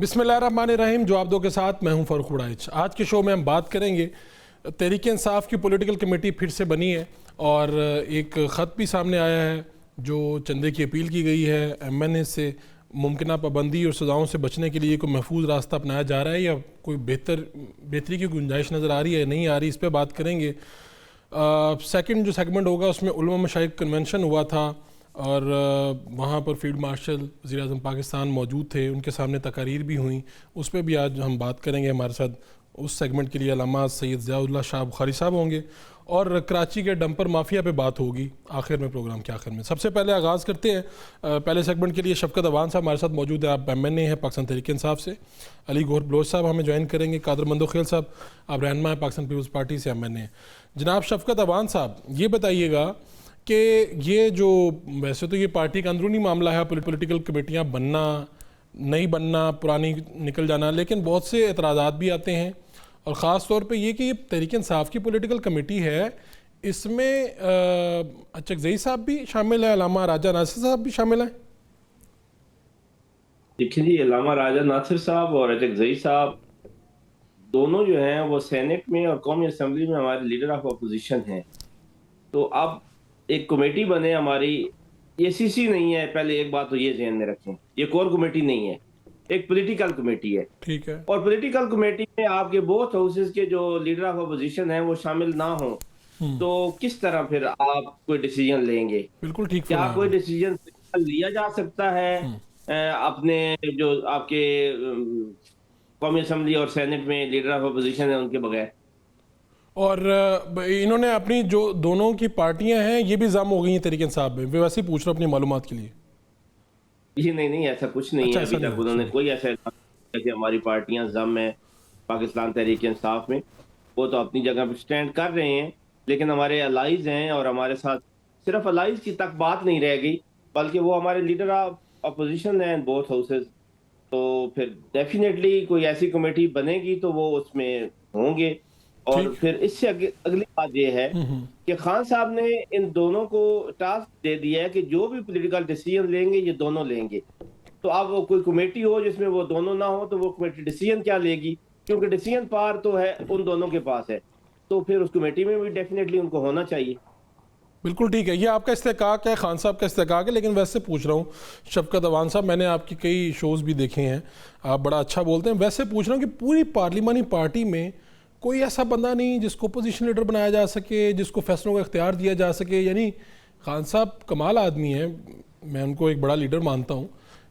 بسم اللہ الرحمن الرحیم. جواب دو کے ساتھ میں ہوں فاروق وڑائچ. آج کے شو میں ہم بات کریں گے تحریک انصاف کی پولیٹیکل کمیٹی پھر سے بنی ہے اور ایک خط بھی سامنے آیا ہے جو چندے کی اپیل کی گئی ہے ایم این اے سے. ممکنہ پابندی اور سزاؤں سے بچنے کے لیے کوئی محفوظ راستہ اپنایا جا رہا ہے یا کوئی بہتری کی گنجائش نظر آ رہی ہے یا نہیں آ رہی, اس پہ بات کریں گے. سیکنڈ جو سیگمنٹ ہوگا اس میں علماء مشائخ کنونشن ہوا تھا اور وہاں پر فیلڈ مارشل وزیر اعظم پاکستان موجود تھے, ان کے سامنے تقاریر بھی ہوئیں, اس پہ بھی آج ہم بات کریں گے. ہمارے ساتھ اس سیگمنٹ کے لیے علامہ سید ضیاء اللہ شاہ بخاری صاحب ہوں گے اور کراچی کے ڈمپر مافیا پہ بات ہوگی آخر میں, پروگرام کے آخر میں. سب سے پہلے آغاز کرتے ہیں پہلے سیگمنٹ کے لیے. شفقت اوان صاحب ہمارے ساتھ موجود ہیں, آپ ایم این اے ہیں پاکستان تحریک انصاف سے. علی گوہر بلوچ صاحب ہمیں جوائن کریں گے. قادر مندوخیل صاحب آپ رہنما ہیں پاکستان پیپلز پارٹی سے, ایم این اے. جناب شفقت اوان صاحب, یہ بتائیے گا کہ یہ جو ویسے تو یہ پارٹی کا اندرونی معاملہ ہے, پولیٹیکل کمیٹیاں بننا نہیں بننا, پرانی نکل جانا, لیکن بہت سے اعتراضات بھی آتے ہیں اور خاص طور پہ یہ کہ یہ تحریک انصاف کی پولیٹیکل کمیٹی ہے, اس میں اچکزئی صاحب بھی شامل ہیں, علامہ راجہ ناصر صاحب بھی شامل ہیں. دیکھیں جی, علامہ راجہ ناصر صاحب اور اچکزئی صاحب دونوں جو ہیں وہ سینٹ میں اور قومی اسمبلی میں ہمارے لیڈر آف اپوزیشن ہیں. تو اب ایک کمیٹی بنے ہماری, یہ سی سی نہیں ہے, پہلے ایک بات تو یہ ذہن میں رکھیں, یہ کور کمیٹی نہیں ہے, ایک پولیٹیکل کمیٹی ہے. ٹھیک ہے. اور پولیٹیکل کمیٹی میں آپ کے بوتھ ہاؤسز کے جو لیڈر آف اپوزیشن ہیں وہ شامل نہ ہوں تو کس طرح پھر آپ کوئی ڈیسیجن لیں گے؟ بالکل ٹھیک. کیا کوئی ڈیسیجن لیا جا سکتا ہے اپنے جو آپ کے قومی اسمبلی اور سینٹ میں لیڈر آف اپوزیشن ہیں ان کے بغیر؟ اور انہوں نے اپنی جو دونوں کی پارٹیاں ہیں یہ بھی ضم ہو گئی ہیں تحریک انصاف میں, ویسے ہی پوچھ رہا ہوں اپنی معلومات کے لیے. یہ نہیں, ایسا کچھ نہیں ہے. ابھی تک انہوں نے کوئی ایسا کہ ہماری پارٹیاں ضم ہیں پاکستان تحریک انصاف میں. وہ تو اپنی جگہ پہ سٹینڈ کر رہے ہیں, لیکن ہمارے الائز ہیں اور ہمارے ساتھ صرف الائز کی تک بات نہیں رہ گئی بلکہ وہ ہمارے لیڈر آف اپوزیشن ہیں بوتھ ہاؤسز. تو پھر ڈیفینیٹلی کوئی ایسی کمیٹی بنے گی تو وہ اس میں ہوں گے. اور پھر اس سے اگلی بات یہ ہے کہ خان صاحب نے ان دونوں کو ٹاسک دے دیا ہے کہ جو بھی پولیٹیکل ڈیسیجن لیں گے یہ دونوں لیں گے. تو اب وہ کوئی کمیٹی ہو جس میں وہ دونوں نہ ہو تو وہ کمیٹی ڈیسیجن کیا لے گی؟ کیونکہ ڈیسیجن پار تو ہے ان دونوں کے پاس ہے, تو پھر اس کمیٹی میں بھی ڈیفینیٹلی ان کو ہونا چاہیے. بالکل ٹھیک ہے, یہ آپ کا استحقاق ہے, خان صاحب کا استحقاق ہے. لیکن ویسے پوچھ رہا ہوں شفقت اوان صاحب, میں نے آپ کی کئی شوز بھی دیکھے ہیں, آپ بڑا اچھا بولتے ہیں. ویسے پوچھ رہا ہوں کہ پوری پارلیمانی پارٹی میں کوئی ایسا بندہ نہیں جس کو اپوزیشن لیڈر بنایا جا سکے, جس کو فیصلوں کا اختیار دیا جا سکے. یعنی خان صاحب کمال آدمی ہیں, میں ان کو ایک بڑا لیڈر مانتا ہوں,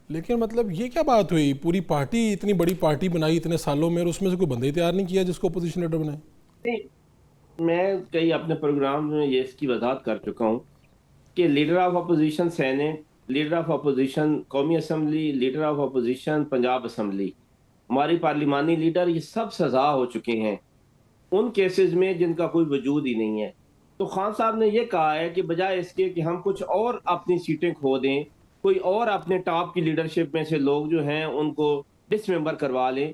لیکن مطلب یہ کیا بات ہوئی, پوری پارٹی اتنی بڑی پارٹی بنائی اتنے سالوں میں اور اس میں سے کوئی بندہ ہی تیار نہیں کیا جس کو اپوزیشن لیڈر بنائے؟ میں کئی اپنے پروگرام میں یہ اس کی وضاحت کر چکا ہوں کہ leader of opposition senate, leader of opposition قومی assembly, leader of opposition Punjab assembly, ہماری پارلیمانی لیڈر یہ سب سزا ہو چکے ہیں ان کیسز میں جن کا کوئی وجود ہی نہیں ہے. تو خان صاحب نے یہ کہا ہے کہ بجائے اس کے کہ ہم کچھ اور اپنی سیٹیں کھو دیں, کوئی اور اپنے ٹاپ کی لیڈرشپ میں سے لوگ جو ہیں ان کو ڈس ممبر کروا لیں.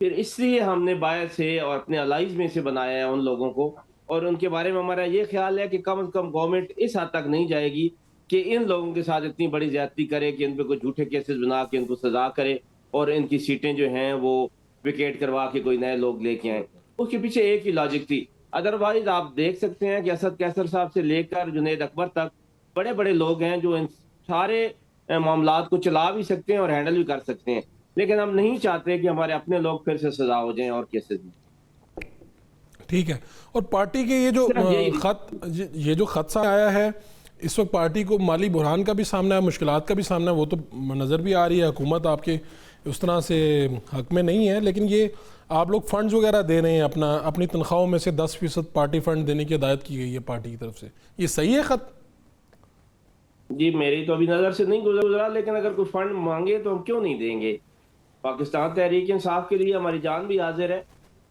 پھر اس لیے ہم نے باہر سے اور اپنے الائز میں سے بنایا ہے ان لوگوں کو, اور ان کے بارے میں ہمارا یہ خیال ہے کہ کم از کم گورنمنٹ اس حد تک نہیں جائے گی کہ ان لوگوں کے ساتھ اتنی بڑی زیادتی کرے کہ ان پہ کوئی جھوٹے کیسز بنا کے ان کو سزا کرے اور ان کی سیٹیں جو ہیں وہ ویکیٹ کروا کے کوئی نئے لوگ لے کے آئیں. اس کے پیچھے ایک ہی لاجک تھی. ادروائز آپ دیکھ سکتے ہیں کہ اسد کیسر صاحب سے لے کر جنید اکبر تک بڑے بڑے لوگ ہیں جو ان سارے معاملات کو چلا بھی سکتے ہیں اور ہینڈل بھی کر سکتے ہیں, لیکن ہم نہیں چاہتے کہ ہمارے اپنے لوگ پھر سے سزا ہو جائیں اور کیسز میں. ٹھیک ہے. اور پارٹی کے یہ جو خط آیا ہے اس وقت پارٹی کو مالی بحران کا بھی سامنا ہے, مشکلات کا بھی سامنا ہے, وہ تو نظر بھی آ رہی ہے. حکومت آپ کے اس طرح سے حق میں نہیں ہے, لیکن یہ آپ لوگ فنڈز وغیرہ دے رہے ہیں, اپنی تنخواہوں میں سے 10% پارٹی فنڈ دینے کی ہدایت کی گئی ہے پارٹی کی طرف سے, یہ صحیح ہے خط؟ جی میری تو ابھی نظر سے نہیں گزرا, لیکن اگر کوئی فنڈ مانگے تو ہم کیوں نہیں دیں گے؟ پاکستان تحریک انصاف کے لیے ہماری جان بھی حاضر ہے.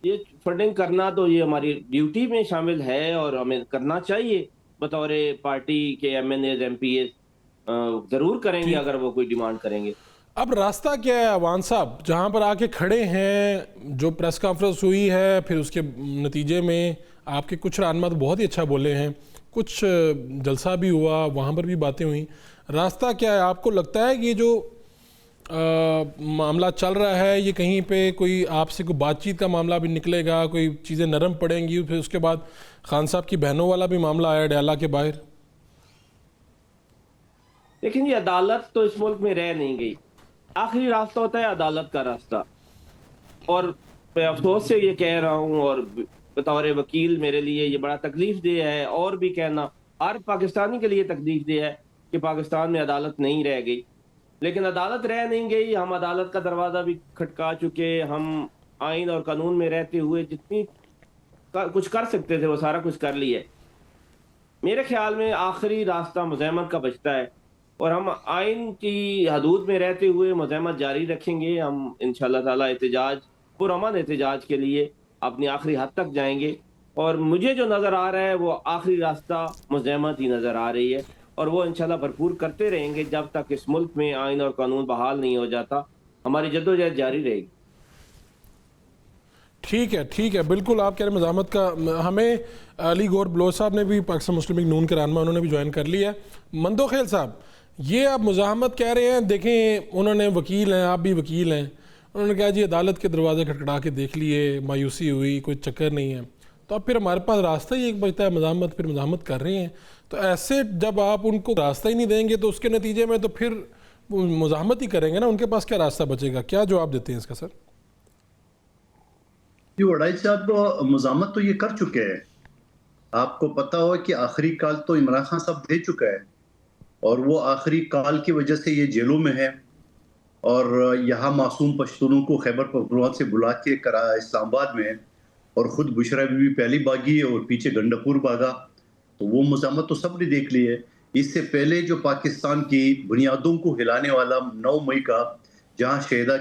یہ فنڈنگ کرنا تو یہ ہماری ڈیوٹی میں شامل ہے اور ہمیں کرنا چاہیے بطور پارٹی کے M N As, M P As ضرور کریں گے اگر وہ کوئی ڈیمانڈ کریں گے. اب راستہ کیا ہے اوان صاحب, جہاں پر آ کے کھڑے ہیں, جو پریس کانفرنس ہوئی ہے, پھر اس کے نتیجے میں آپ کے کچھ رہنما تو بہت ہی اچھا بولے ہیں, کچھ جلسہ بھی ہوا, وہاں پر بھی باتیں ہوئیں. راستہ کیا ہے؟ آپ کو لگتا ہے کہ یہ جو معاملہ چل رہا ہے، یہ کہیں پہ کوئی آپ سے کوئی بات چیت کا معاملہ بھی نکلے گا، کوئی چیزیں نرم پڑیں گی؟ پھر اس کے بعد خان صاحب کی بہنوں والا بھی معاملہ آیا ڈیالہ کے باہر. لیکن یہ عدالت تو اس ملک میں رہ نہیں گئی. آخری راستہ ہوتا ہے عدالت کا راستہ، اور میں افسوس سے یہ کہہ رہا ہوں، اور بطور وکیل میرے لیے یہ بڑا تکلیف دہ ہے، اور بھی کہنا ہر پاکستانی کے لیے تکلیف دہ ہے کہ پاکستان میں عدالت نہیں رہ گئی. لیکن عدالت رہ نہیں گئی، ہم عدالت کا دروازہ بھی کھٹکا چکے. ہم آئین اور قانون میں رہتے ہوئے جتنی کچھ کر سکتے تھے وہ سارا کچھ کر لیا. میرے خیال میں آخری راستہ مزاحمت کا بچتا ہے، اور ہم آئین کی حدود میں رہتے ہوئے مزاحمت جاری رکھیں گے. ہم انشاءاللہ تعالی احتجاج، پرامن احتجاج کے لیے اپنی آخری حد تک جائیں گے. اور مجھے جو نظر آ رہا ہے وہ آخری راستہ مزاحمت ہی نظر آ رہی ہے، اور وہ انشاءاللہ بھرپور کرتے رہیں گے جب تک اس ملک میں آئین اور قانون بحال نہیں ہو جاتا. ہماری جدوجہد جاری رہے گی. ٹھیک ہے بالکل. آپ کہہ رہے ہیں مزاحمت کا. ہمیں علی گور بلوچ صاحب نے بھی، پاکستان مسلم لیگ نون کے رہنما، انہوں نے بھی جوائن کر لیا. مندوخیل صاحب، یہ آپ مزاحمت کہہ رہے ہیں، دیکھیں انہوں نے وکیل ہیں، آپ بھی وکیل ہیں، انہوں نے کہا جی عدالت کے دروازے کھٹکھٹا کے دیکھ لیے، مایوسی ہوئی، کوئی چکر نہیں ہے. تو اب پھر ہمارے پاس راستہ ہی ایک بچتا ہے مزاحمت، پھر مزاحمت کر رہے ہیں. تو ایسے جب آپ ان کو راستہ ہی نہیں دیں گے تو اس کے نتیجے میں تو پھر وہ مزاحمت ہی کریں گے نا، ان کے پاس کیا راستہ بچے گا؟ کیا جواب دیتے ہیں اس کا سر؟ جی وڈائی صاحب، مزاحمت تو یہ کر چکے ہیں. آپ کو پتا ہو کہ آخری کال تو عمران خان صاحب دے چکا ہے، اور وہ آخری کال کی وجہ سے یہ جیلوں میں ہے، اور یہاں معصوم پشتونوں کو خیبر پختونخوا سے بلا کے اسلام آباد میں، اور خود بشرا بی بی پہلی بھاگی اور پیچھے گنڈپور بھاگا. تو وہ مزاحمت تو سب نے دیکھ لی ہے. اس سے پہلے جو پاکستان کی بنیادوں کو ہلانے والا 9 مئی کا، جہاں شہداء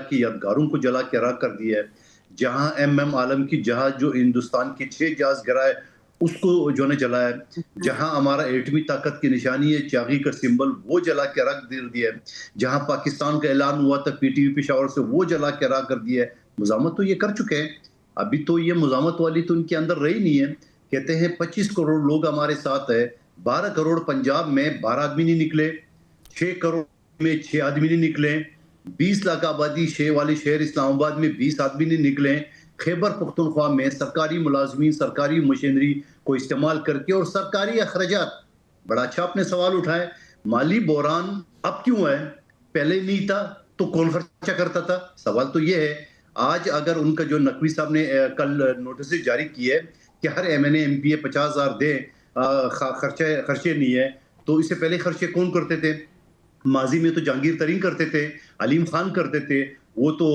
کی یادگاروں کو جلا کے راکھ کر دیا ہے، جہاں ایم عالم کی جہاز جو ہندوستان کی 6 جہاز گرائے اس کو جو نے جلایا ہے، جہاں ہمارا ایٹمی طاقت کی نشانی ہے چاغی کا سمبل وہ جلا کے رکھ دیا ہے، جہاں پاکستان کا اعلان ہوا تھا پی ٹی وی پشاور سے وہ جلا کے راکھ کر دیا ہے. مزاحمت تو یہ کر چکے ہیں. ابھی تو یہ مزاحمت والی تو ان کے اندر رہی نہیں ہے. کہتے ہیں 25 کروڑ لوگ ہمارے ساتھ ہے، 12 کروڑ پنجاب میں 12 آدمی نہیں نکلے، 6 کروڑ میں 6 آدمی نہیں نکلے، 20 لاکھ آبادی والی شہر اسلام آباد میں 20 آدمی نہیں نکلے. خیبر پختونخوا میں سرکاری ملازمین سرکاری مشینری کو استعمال کر کے، اور سرکاری اخراجات، بڑا اچھا آپ نے سوال اٹھائے، مالی بحران اب کیوں ہے؟ پہلے نہیں تھا تو کون خرچہ کرتا تھا؟ سوال تو یہ ہے. آج اگر ان کا جو نقوی صاحب نے کل نوٹس جاری کی ہے کہ ہر M N A M P A 50,000 دیں، خرچے نہیں ہے، تو اس سے پہلے خرچے کون کرتے تھے؟ ماضی میں تو جہانگیر ترین کرتے تھے، علیم خان کرتے تھے، وہ تو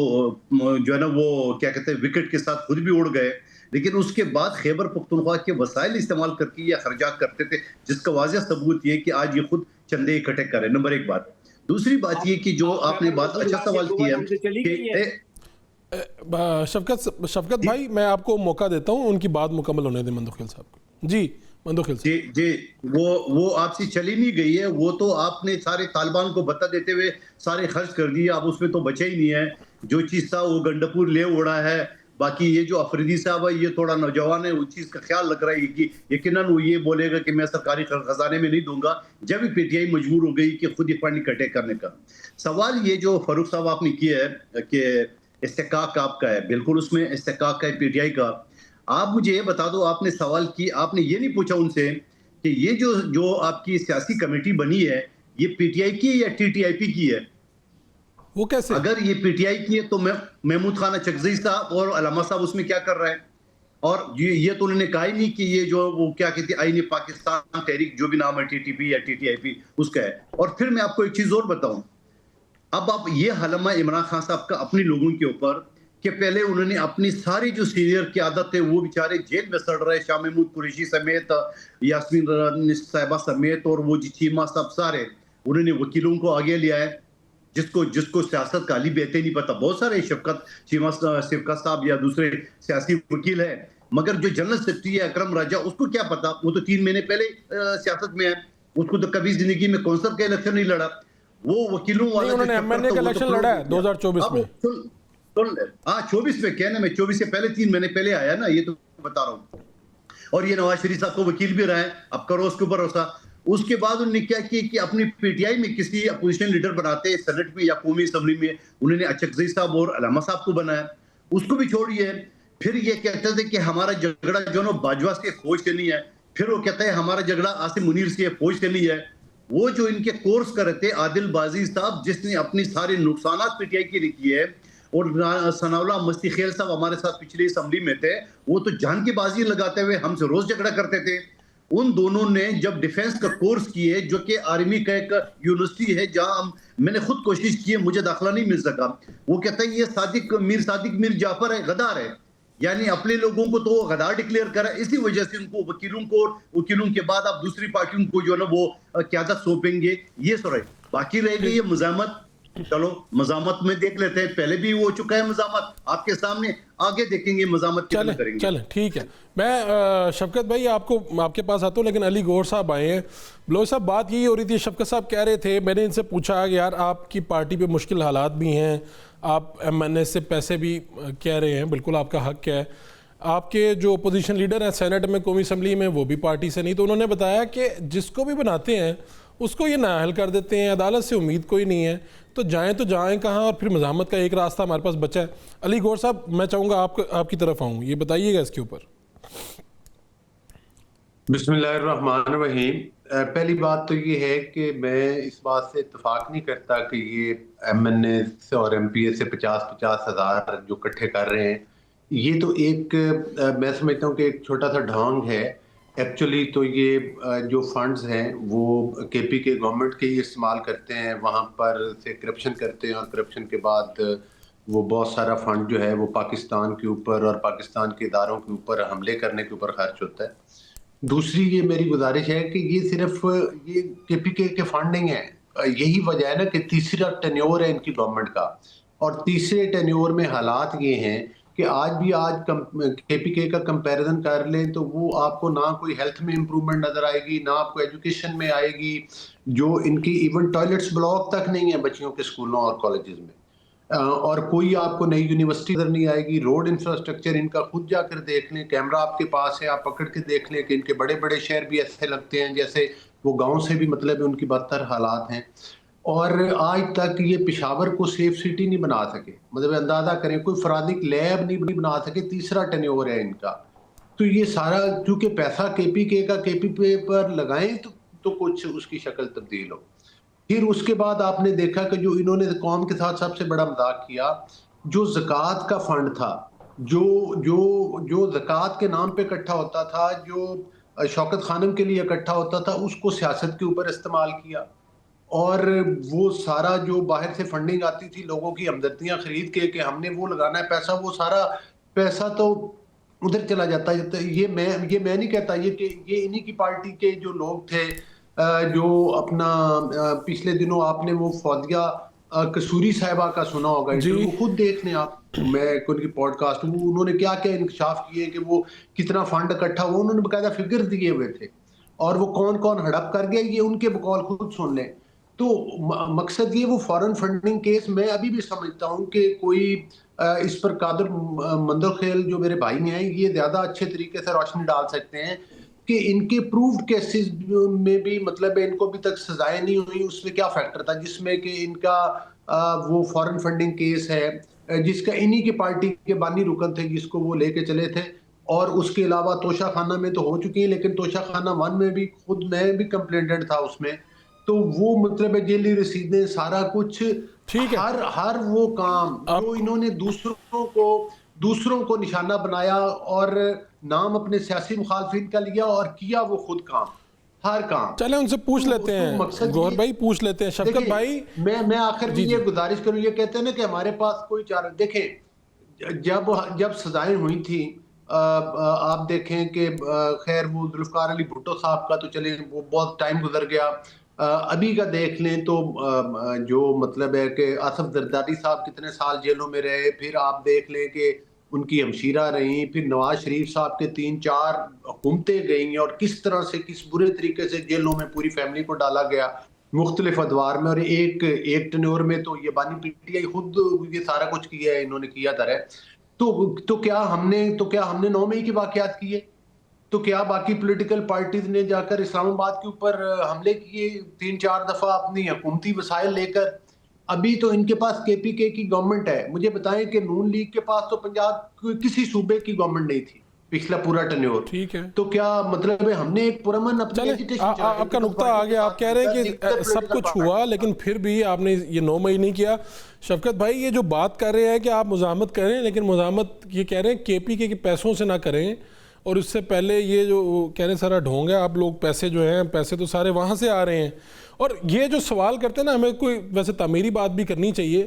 جو ہے نا وہ کیا کہتے ہیں وکٹ کے ساتھ خود بھی اڑ گئے. لیکن اس کے بعد خیبر پختونخوا کے وسائل استعمال کر کے یہ اخراجات کرتے تھے، جس کا واضح ثبوت یہ کہ آج یہ خود چندے اکٹھے کرے. نمبر 1 بات. دوسری بات یہ کہ جو آپ نے بات اچھا سوال کیا کہ شفقت بھائی، میں آپ کو موقع دیتا ہوں، ان کی بات مکمل ہونے دیں مندوخیل صاحب کو. جی مندوخیل صاحب. جی وہ آپ سے چلی نہیں گئی ہے، وہ تو آپ نے سارے طالبان کو بتا دیتے ہوئے سارے خرچ کر دیے، اب اس میں تو بچے ہی نہیں ہے. جو چیز تھا وہ گنڈپور لے اڑا ہے. باقی یہ جو افریدی صاحب ہے یہ تھوڑا نوجوان ہے، اس چیز کا خیال لگ رہا ہے کہ یقیناً وہ یہ بولے گا کہ میں سرکاری خزانے میں نہیں دوں گا، جب پی ٹی آئی مجبور ہو گئی کہ خود یہ فنڈ اکٹھے کرنے کا. سوال یہ جو فاروق صاحب آپ نے کیا ہے کہ استحقاق آپ کا ہے، بالکل اس میں استحقاق ہے پی ٹی آئی کا. آپ مجھے یہ بتا دو، آپ نے سوال کی، آپ نے یہ نہیں پوچھا ان سے کہ یہ جو آپ کی سیاسی کمیٹی بنی ہے یہ پی ٹی آئی کی ہے یا ٹی ٹی آئی پی کی ہے؟ وہ کیسے؟ اگر یہ پی ٹی آئی کی ہے تو محمود خان چکزئی صاحب اور علامہ صاحب اس میں کیا کر رہے ہیں؟ اور یہ تو انہوں نے کہا ہی نہیں کہ یہ جو وہ کیا کہتے ہیں آئین پاکستان تحریک جو بھی نام ہے ٹی ٹی پی یا ٹی ٹی آئی پی اس کا ہے. اور پھر میں آپ کو ایک چیز اور بتاؤں، اب آپ یہ حلمہ عمران خان صاحب کا اپنے لوگوں کے اوپر کہ پہلے انہوں نے اپنی ساری جو سینئر قیادت ہے وہ بیچارے جیل میں سڑ رہے، شاہ محمود قریشی سمیت، یاسمین صاحبہ سمیت، اور وہ چیمہ صاحب، سارے انہوں نے وکیلوں کو آگے لیا ہے، جس کو سیاست کا علی بیتے نہیں پتا. بہت سارے شفقت صاحب یا دوسرے سیاسی وکیل ہیں، مگر جو جنرل سیکرٹری ہے اکرم راجہ، اس کو کیا پتا؟ وہ تو 3 مہینے پہلے سیاست میں ہے، اس کو تو کبھی زندگی میں کونسل کا الیکشن نہیں لڑا. وہ وکیلوں والا انہوں نے ایم این اے کا الیکشن لڑا ہے 2024 میں. ہاں 24 میں کہنا، میں 24 سے پہلے 3 مہینے پہلے آیا نا، یہ تو بتا رہا ہوں. اور یہ نواز شریف صاحب کو وکیل بھی رہا ہے، اب کرو اس کے اوپر بھروسہ. اس کے بعد انہوں نے کیا کیا کہ اپنی پی ٹی آئی میں کسی اپوزیشن لیڈر بناتے سینٹ میں یا قومی اسمبلی میں, انہوں نے اچکزئی صاحب اور علامہ صاحب کو بنایا, اس کو بھی چھوڑیے. پھر یہ کہتے تھے کہ ہمارا جھگڑا جو نا باجوہ سے فوج سے نہیں ہے, پھر وہ کہتا ہے ہمارا جھگڑا عاصم منیر سے فوج سے نہیں ہے. وہ جو ان کے کورس کر رہے تھے عادل بازی صاحب, جس نے اپنی سارے نقصانات پی ٹی آئی کی لکھی ہے, اور ثناء اللہ مستی خیل صاحب ہمارے ساتھ پچھلی اسمبلی میں تھے, وہ تو جان کی بازی لگاتے ہوئے ہم سے روز جھگڑا کرتے تھے. ان دونوں نے جب ڈیفنس کا کورس کیے, جو کہ آرمی کا ایک یونیورسٹی ہے جہاں میں نے خود کوشش کی ہے, مجھے داخلہ نہیں مل سکا, وہ کہتا ہے یہ صادق میر جعفر ہے, غدار ہے, یعنی اپنے لوگوں کو تو غدار ڈکلیئر کرا, اسی وجہ سے ان کو وکیلوں کے بعد آپ دوسری پارٹیوں کو جو ہے نا وہ قیادت سونپیں گے. یہ سر ہے. باقی رہ گئی یہ مزاحمت, چلو مزاحمت میں دیکھ لیتے ہیں, پہلے بھی ہو چکا ہے مزاحمت آپ کے سامنے, آگے دیکھیں گے مزاحمت کتنا کریں گے. چلیں ٹھیک ہے. میں شفقت بھائی آپ کے پاس آتا ہوں, لیکن علی گور صاحب آئے ہیں. بلوچ صاحب بات یہی ہو رہی تھی, شفقت صاحب کہہ رہے تھے, میں نے ان سے پوچھا کہ یار آپ کی پارٹی پہ مشکل حالات بھی ہیں, آپ ایم این اے سے پیسے بھی کہہ رہے ہیں, بالکل آپ کا حق ہے, آپ کے جو اپوزیشن لیڈر ہیں سینٹ میں قومی اسمبلی میں وہ بھی پارٹی سے نہیں, تو انہوں نے بتایا کہ جس کو بھی بناتے ہیں اس کو یہ نااہل کر دیتے ہیں, عدالت سے امید کوئی نہیں ہے, تو جائیں کہاں, اور پھر مزاحمت کا ایک راستہ ہمارے پاس بچا ہے. علی گور صاحب میں چاہوں گا آپ کی طرف آؤں, یہ بتائیے گا اس کے اوپر. بسم اللہ الرحمن الرحیم. پہلی بات تو یہ ہے کہ میں اس بات سے اتفاق نہیں کرتا کہ یہ ایم این اے سے اور ایم پی اے سے 50 ہزار جو اکٹھے کر رہے ہیں, یہ تو ایک میں سمجھتا ہوں کہ ایک چھوٹا سا ڈھونگ ہے. ایکچولی تو یہ جو فنڈز ہیں وہ کے پی کے گورنمنٹ کے ہی استعمال کرتے ہیں, وہاں پر سے کرپشن کرتے ہیں, اور کرپشن کے بعد وہ بہت سارا فنڈ جو ہے وہ پاکستان کے اوپر اور پاکستان کے اداروں کے اوپر حملے کرنے کے اوپر خرچ ہوتا ہے. دوسری یہ میری گزارش ہے کہ یہ صرف یہ کے پی کے فنڈ نہیں ہے, یہی وجہ ہے نا کہ تیسرا ٹینیور ہے ان کی گورنمنٹ کا, اور تیسرے ٹینیور میں حالات یہ ہیں کہ آج کے پی کے کا کمپیریزن کر لیں تو وہ آپ کو نہ کوئی ہیلتھ میں امپرومنٹ نظر آئے گی, نہ آپ کو ایجوکیشن میں آئے گی, جو ان کی ایون ٹوائلٹس بلاک تک نہیں ہیں بچیوں کے اسکولوں اور کالجز میں, اور کوئی آپ کو نئی یونیورسٹی نظر نہیں آئے گی. روڈ انفراسٹرکچر ان کا خود جا کر دیکھ لیں, کیمرہ آپ کے پاس ہے, آپ پکڑ کے دیکھ لیں کہ ان کے بڑے بڑے شہر بھی ایسے لگتے ہیں جیسے وہ گاؤں سے بھی مطلب ان کی بدتر حالات ہیں. اور آج تک یہ پشاور کو سیف سٹی نہیں بنا سکے, مطلب اندازہ کریں کوئی فرادک لیب نہیں بنا سکے, تیسرا ٹینیور ہے ان کا. تو یہ سارا چونکہ پیسہ کے پی کے کا کے پی کے پر لگائیں تو کچھ اس کی شکل تبدیل ہو. پھر اس کے بعد آپ نے دیکھا کہ جو انہوں نے قوم کے ساتھ سب سے بڑا مذاق کیا, جو زکوٰۃ کا فنڈ تھا, جو زکوٰۃ کے نام پہ اکٹھا ہوتا تھا, جو شوکت خانم کے لیے اکٹھا ہوتا تھا, اس کو سیاست کے اوپر استعمال کیا. اور وہ سارا جو باہر سے فنڈنگ آتی تھی لوگوں کی ہمدردیاں خرید کے کہ ہم نے وہ لگانا ہے پیسہ, وہ سارا پیسہ تو ادھر چلا جاتا ہے. یہ میں نہیں کہتا, یہ انہی کی پارٹی کے جو لوگ تھے, جو اپنا پچھلے دنوں آپ نے وہ فوزیہ قصوری صاحبہ کا سنا ہوگا, وہ خود دیکھ لیں آپ, میں ان کی پوڈ کاسٹ, انہوں نے کیا کیا انکشاف کیے کہ وہ کتنا فنڈ اکٹھا ہوا, انہوں نے باقاعدہ فگر دیے ہوئے تھے, اور وہ کون کون ہڑپ کر گیا یہ ان کے بقول خود سن لیں. تو مقصد یہ وہ فارن فنڈنگ کیس میں ابھی بھی سمجھتا ہوں کہ کوئی اس پر قادر مندرخیل جو میرے بھائی ہیں یہ زیادہ اچھے طریقے سے روشنی ڈال سکتے ہیں کہ ان کے پروفڈ کیسز میں بھی مطلب ان کو ابھی تک سزائیں نہیں ہوئی, اس میں کیا فیکٹر تھا جس میں کہ ان کا وہ فارن فنڈنگ کیس ہے جس کا انہی کی پارٹی کے بانی رکن تھے جس کو وہ لے کے چلے تھے, اور اس کے علاوہ توشہ خانہ میں تو ہو چکی ہیں, لیکن توشہ خانہ 1 میں بھی خود میں بھی کمپلینٹڈ تھا اس میں, تو وہ مطلب جیلی رسیدیں سارا کچھ, ہر وہ کام جو انہوں نے دوسروں کو نشانہ بنایا اور نام اپنے سیاسی مخالفین کا لیا اور کیا وہ خود کام, ہر کام. چلیں ان سے پوچھ لیتے ہیں, گوہر بھائی پوچھ لیتے ہیں. شفقت بھائی میں آخر میں یہ گزارش کروں, یہ کہتے ہیں نا کہ ہمارے پاس کوئی چارہ, دیکھیں جب سزائیں ہوئی تھیں آپ دیکھیں کہ خیر وہ ذوالفقار علی بھٹو صاحب کا تو چلیں وہ بہت ٹائم گزر گیا, ابھی کا دیکھ لیں تو جو مطلب ہے کہ آصف زرداری صاحب کتنے سال جیلوں میں رہے, پھر آپ دیکھ لیں کہ ان کی ہمشیرہ رہیں, پھر نواز شریف صاحب کے 3-4 حکومتیں گئیں, اور کس طرح سے کس برے طریقے سے جیلوں میں پوری فیملی کو ڈالا گیا مختلف ادوار میں, اور ایک ٹینیور میں تو یہ بانی پی ٹی آئی خود یہ سارا کچھ کیا ہے, انہوں نے کیا تھا. تو کیا ہم نے 9 مئی کے واقعات کیے, تو کیا باقی پولیٹیکل پارٹیز نے جا کر اسلام آباد کے اوپر حملے کیے 3-4 دفعہ اپنی حکومتی وسائل لے کر؟ ابھی تو ان کے پاس KPK کی گورنمنٹ ہے. مجھے بتائیں کہ نون لیگ کے پاس تو پنجاب کسی صوبے کی گورنمنٹ نہیں تھی پچھلا پورا ٹینیور. ٹھیک ہے, تو کیا مطلب ہے ہم نے ایک پرامن اپنی ایجوکیشن آپ کا نقطہ آگے آپ کہہ رہے ہیں کہ سب کچھ ہوا لیکن پھر بھی آپ نے یہ 9 مئی نہیں کیا. شفقت بھائی یہ جو بات کر رہے ہیں کہ آپ مزاحمت کریں لیکن مزاحمت یہ کہہ رہے ہیں KPK کے پیسوں سے نہ کریں, اور اس سے پہلے یہ جو کہہ رہے ہیں سارا ڈھونگ ہے, آپ لوگ پیسے جو ہیں پیسے تو سارے وہاں سے آ رہے ہیں. اور یہ جو سوال کرتے ہیں نا, ہمیں کوئی ویسے تعمیری بات بھی کرنی چاہیے.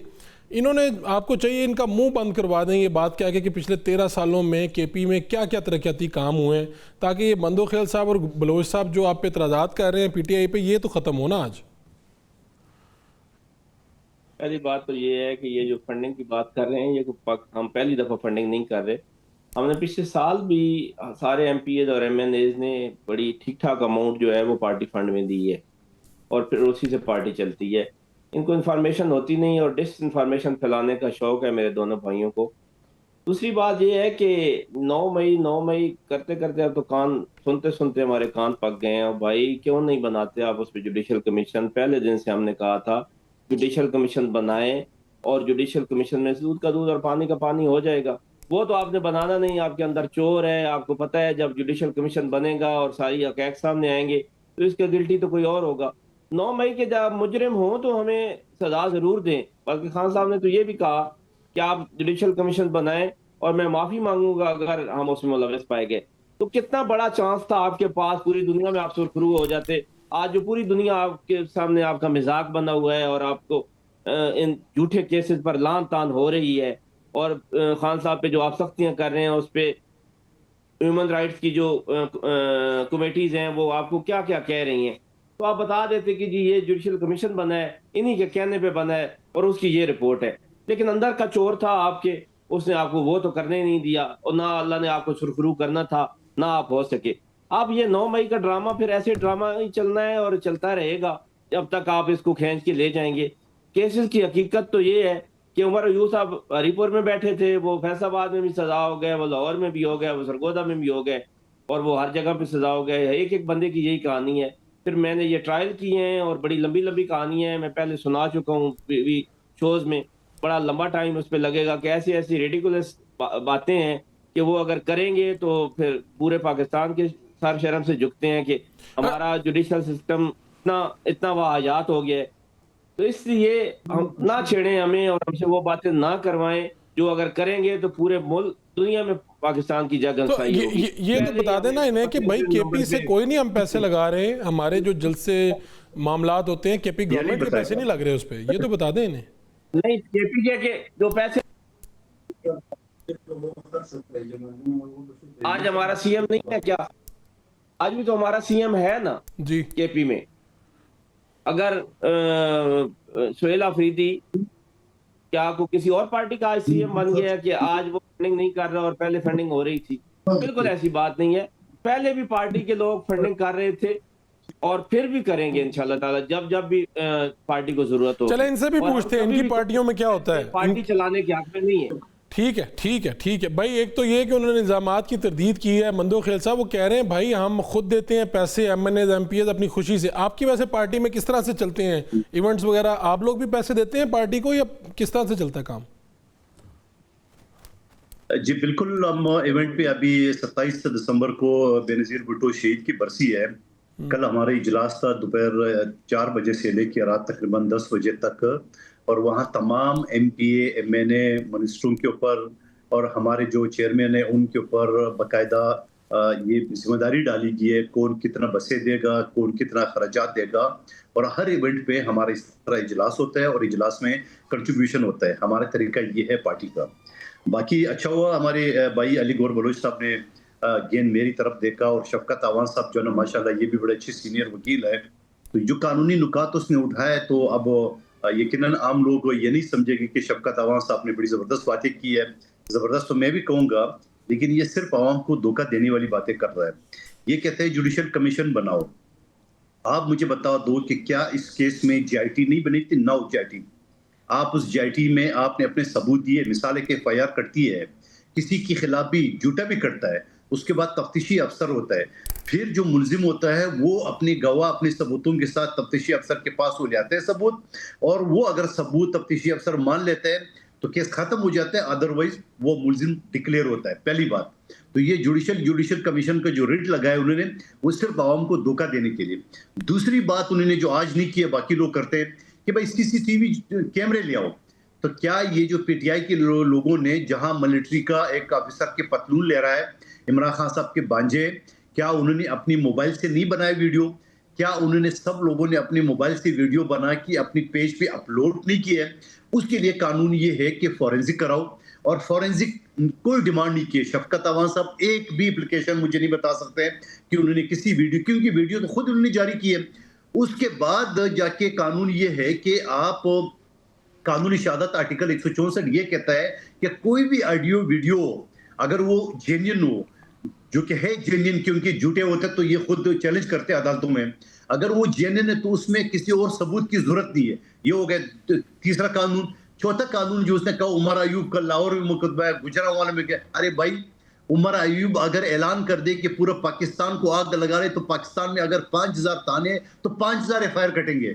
انہوں نے آپ کو چاہیے ان کا منہ بند کروا دیں یہ بات کیا کہ پچھلے 13 سالوں میں KP میں کیا کیا ترقیاتی کام ہوئے ہیں, تاکہ یہ مندوخیل صاحب اور بلوچ صاحب جو آپ پہ اعتراضات کر رہے ہیں PTI پہ, یہ تو ختم ہونا آج. پہلی بات تو یہ ہے کہ یہ جو فنڈنگ کی بات کر رہے ہیں یہ ہم پہلی دفعہ فنڈنگ نہیں کر رہے. ہم نے پچھلے سال بھی سارے MPAs اور MNAs نے بڑی ٹھیک ٹھاک اماؤنٹ جو ہے وہ پارٹی فنڈ میں دی ہے, اور پھر اسی سے پارٹی چلتی ہے. ان کو انفارمیشن ہوتی نہیں اور ڈس انفارمیشن پھیلانے کا شوق ہے میرے دونوں بھائیوں کو. دوسری بات یہ ہے کہ 9 مئی کرتے کرتے اب تو کان سنتے ہمارے کان پک گئے ہیں. اور بھائی کیوں نہیں بناتے آپ اس پہ جوڈیشل کمیشن؟ پہلے دن سے ہم نے کہا تھا جوڈیشل کمیشن بنائیں, اور جوڈیشل کمیشن میں دودھ کا دودھ اور پانی کا پانی ہو جائے گا. وہ تو آپ نے بنانا نہیں, آپ کے اندر چور ہے. آپ کو پتہ ہے جب جوڈیشل کمیشن بنے گا اور ساری حقائق سامنے آئیں گے تو اس کا گلٹی تو کوئی اور ہوگا. 9 مئی کے جب مجرم ہوں تو ہمیں سزا ضرور دیں. بلکہ خان صاحب نے تو یہ بھی کہا کہ آپ جوڈیشل کمیشن بنائیں اور میں معافی مانگوں گا اگر ہم اس میں ملوث پائے گئے. تو کتنا بڑا چانس تھا آپ کے پاس, پوری دنیا میں آپ سرخرو ہو جاتے. آج جو پوری دنیا آپ کے سامنے آپ کا مذاق بنا ہوا ہے اور آپ کو ان جھوٹے کیسز پر لان تان ہو رہی ہے, اور خان صاحب پہ جو آپ سختیاں کر رہے ہیں اس پہ ہیومن رائٹس کی جو کمیٹیز ہیں وہ آپ کو کیا کیا کہہ رہی ہیں. تو آپ بتا دیتے کہ جی یہ جوڈیشل کمیشن بنا ہے, انہی کے کہنے پہ بنا ہے اور اس کی یہ رپورٹ ہے. لیکن اندر کا چور تھا آپ کے, اس نے آپ کو وہ تو کرنے نہیں دیا, اور نہ اللہ نے آپ کو سرخرو کرنا تھا, نہ آپ ہو سکے. آپ یہ 9 مئی کا ڈرامہ پھر ایسے ڈرامہ ہی چلنا ہے اور چلتا رہے گا جب تک آپ اس کو کھینچ کے لے جائیں گے. کیسز کی حقیقت تو یہ ہے کہ عمر ایوب صاحب ہری پور میں بیٹھے تھے, وہ فیصل آباد میں بھی سزا ہو گئے, وہ لاہور میں بھی ہو گئے, وہ سرگودا میں بھی ہو گئے, اور وہ ہر جگہ پہ سزا ہو گئے. ایک بندے کی یہی کہانی ہے. پھر میں نے یہ ٹرائل کیے ہیں اور بڑی لمبی کہانی ہے, میں پہلے سنا چکا ہوں شوز میں. بڑا لمبا ٹائم اس پہ لگے گا کہ ایسی ریڈیکولس باتیں ہیں کہ وہ اگر کریں گے تو پھر پورے پاکستان کے سر شرم سے جھکتے ہیں کہ ہمارا جوڈیشل سسٹم اتنا واحیات ہو گیا ہے. تو اس لیے ہم نہ چھیڑیں ہمیں, اور ہم سے وہ باتیں نہ کروائیں جو اگر کریں گے تو پورے ملک دنیا میں پاکستان کی جگہ صحیح ہوگی. یہ تو بتا دینا انہیں کہ بھائی KP سے کوئی نہیں ہم پیسے لگا رہے ہیں, ہمارے جو جلسے معاملات ہوتے ہیں KP گورنمنٹ کے پیسے نہیں لگ رہے اس پہ, یہ تو بتا دیں انہیں. نہیں, KPK کے جو پیسے آج ہمارا CM نہیں ہے کیا؟ آج بھی تو ہمارا CM ہے نا جی KP میں. اگر سہیل آفریدی کیا کو کسی اور پارٹی کا CM بن گیا ہے کہ آج وہ فنڈنگ نہیں کر رہا اور پہلے فنڈنگ ہو رہی تھی؟ بالکل ایسی بات نہیں ہے. پہلے بھی پارٹی کے لوگ فنڈنگ کر رہے تھے اور پھر بھی کریں گے انشاءاللہ تعالی جب بھی پارٹی کو ضرورت ہو. چلیں ان سے بھی پوچھتے ہیں ان کی پارٹیوں میں کیا ہوتا ہے. پارٹی چلانے کے حق میں نہیں ہے. ٹھیک ہے بھائی. ایک تو یہ کہ انہوں نے نظامات کی تردید کی ہے. مندوخیل صاحب وہ کہہ رہے ہیں بھائی ہم خود دیتے ہیں پیسے MNAs MPAs اپنی خوشی سے. آپ کی ویسے پارٹی میں کس طرح سے چلتے ہیں ایونٹس وغیرہ؟ آپ لوگ بھی پیسے دیتے ہیں پارٹی کو یا کس طرح سے چلتا ہے کام؟ جی بالکل, ہم ایونٹ پہ ابھی 27 دسمبر کو بے نظیر بھٹو شہید کی برسی ہے. کل ہمارا اجلاس تھا دوپہر 4 بجے سے لے کے رات تقریباً 10 بجے تک, اور وہاں تمام MPA MNA منسٹروں کے اوپر اور ہمارے جو چیئرمین ہیں ان کے اوپر باقاعدہ یہ ذمہ داری ڈالی گئی ہے کون کتنا بسیں دے گا, کون کتنا خراجات دے گا. اور ہر ایونٹ پہ ہمارا اس طرح اجلاس ہوتا ہے اور اجلاس میں کنٹریبیوشن ہوتا ہے. ہمارا طریقہ یہ ہے پارٹی کا. باقی اچھا ہوا ہمارے بھائی علی گور بلوچ صاحب نے گین میری طرف دیکھا, اور شفقت عوان صاحب جو ہے نا ماشاءاللہ یہ بھی بڑے اچھے سینئر وکیل ہے, تو جو قانونی نکات اس نے اٹھائے تو اب یقیناً عام لوگ یہ نہیں سمجھے گے کہ شفقت عوان صاحب نے بڑی زبردست باتیں کی ہے. زبردست تو میں بھی کہوں گا, لیکن یہ صرف عوام کو دھوکہ دینے والی باتیں کر رہا ہے. یہ کہتے ہیں جوڈیشل کمیشن بناؤ. آپ مجھے بتا دو کہ کیا اس کیس میں GIT نہیں بنی تھی؟ 9 GIT. آپ اس GIT میں آپ نے اپنے ثبوت دیے. مثال ہے کہ FIR کرتی ہے, کسی کے خلاف بھی جھوٹا بھی کرتا ہے, اس کے بعد تفتیشی افسر ہوتا ہے، پھر جو ملزم ہوتا ہے وہ اپنی گواہ اپنے ثبوتوں کے ساتھ تفتیشی افسر کے پاس وہ لے آتے ہیں ثبوت، اور وہ اگر ثبوت تفتیشی افسر مان لیتے ہیں تو کیس ختم ہو جاتا ہے، ادروائز وہ ملزم ڈکلیئر ہوتا ہے. پہلی بات تو یہ جوڈیشل کمیشن کا جو ریٹ لگایا انہوں نے وہ صرف عوام کو دھوکہ دینے کے لیے. دوسری بات انہوں نے جو آج نہیں کیا باقی لوگ کرتے ہیں کہ بھائی CCTV کیمرے لے آؤ. تو کیا یہ جو پی ٹی آئی کے لوگوں نے جہاں ملٹری کا ایک آفیسر کے پتلون لے رہا ہے عمران خان صاحب کے بانجے، کیا انہوں نے اپنی موبائل سے نہیں بنایا ویڈیو؟ کیا انہوں نے سب لوگوں نے اپنے موبائل سے ویڈیو بنا کے اپنی پیج پہ اپلوڈ نہیں کیا ہے؟ اس کے لیے قانون یہ ہے کہ فورینزک کراؤ، اور فورینزک کوئی ڈیمانڈ نہیں کی. شفقت عوان صاحب ایک بھی اپلیکیشن مجھے نہیں بتا سکتے کہ انہوں نے کسی ویڈیو، کیونکہ ویڈیو تو خود انہوں نے جاری کی ہے. اس کے بعد جا کے قانون یہ ہے کہ آپ قانونی شہادت آرٹیکل 164 یہ کہتا ہے کہ کوئی بھی آڈیو ویڈیو اگر وہ جینین ہو، جو کہ ہے جینین کیونکہ جھوٹے ہوتے تو یہ خود چیلنج کرتے عدالتوں میں، اگر وہ جینین ہے تو اس میں کسی اور ثبوت کی ضرورت نہیں ہے. یہ ہو گیا تیسرا قانون. چوتھا قانون جو اس نے کہا عمر ایوب کا لاہور میں مقدمہ ہے، گجرانوالہ میں کیا، ارے بھائی عمر ایوب اگر اعلان کر دے کہ پورا پاکستان کو آگ لگا رہے تو پاکستان میں اگر 5000 تانے تو 5000 FIR کٹیں گے.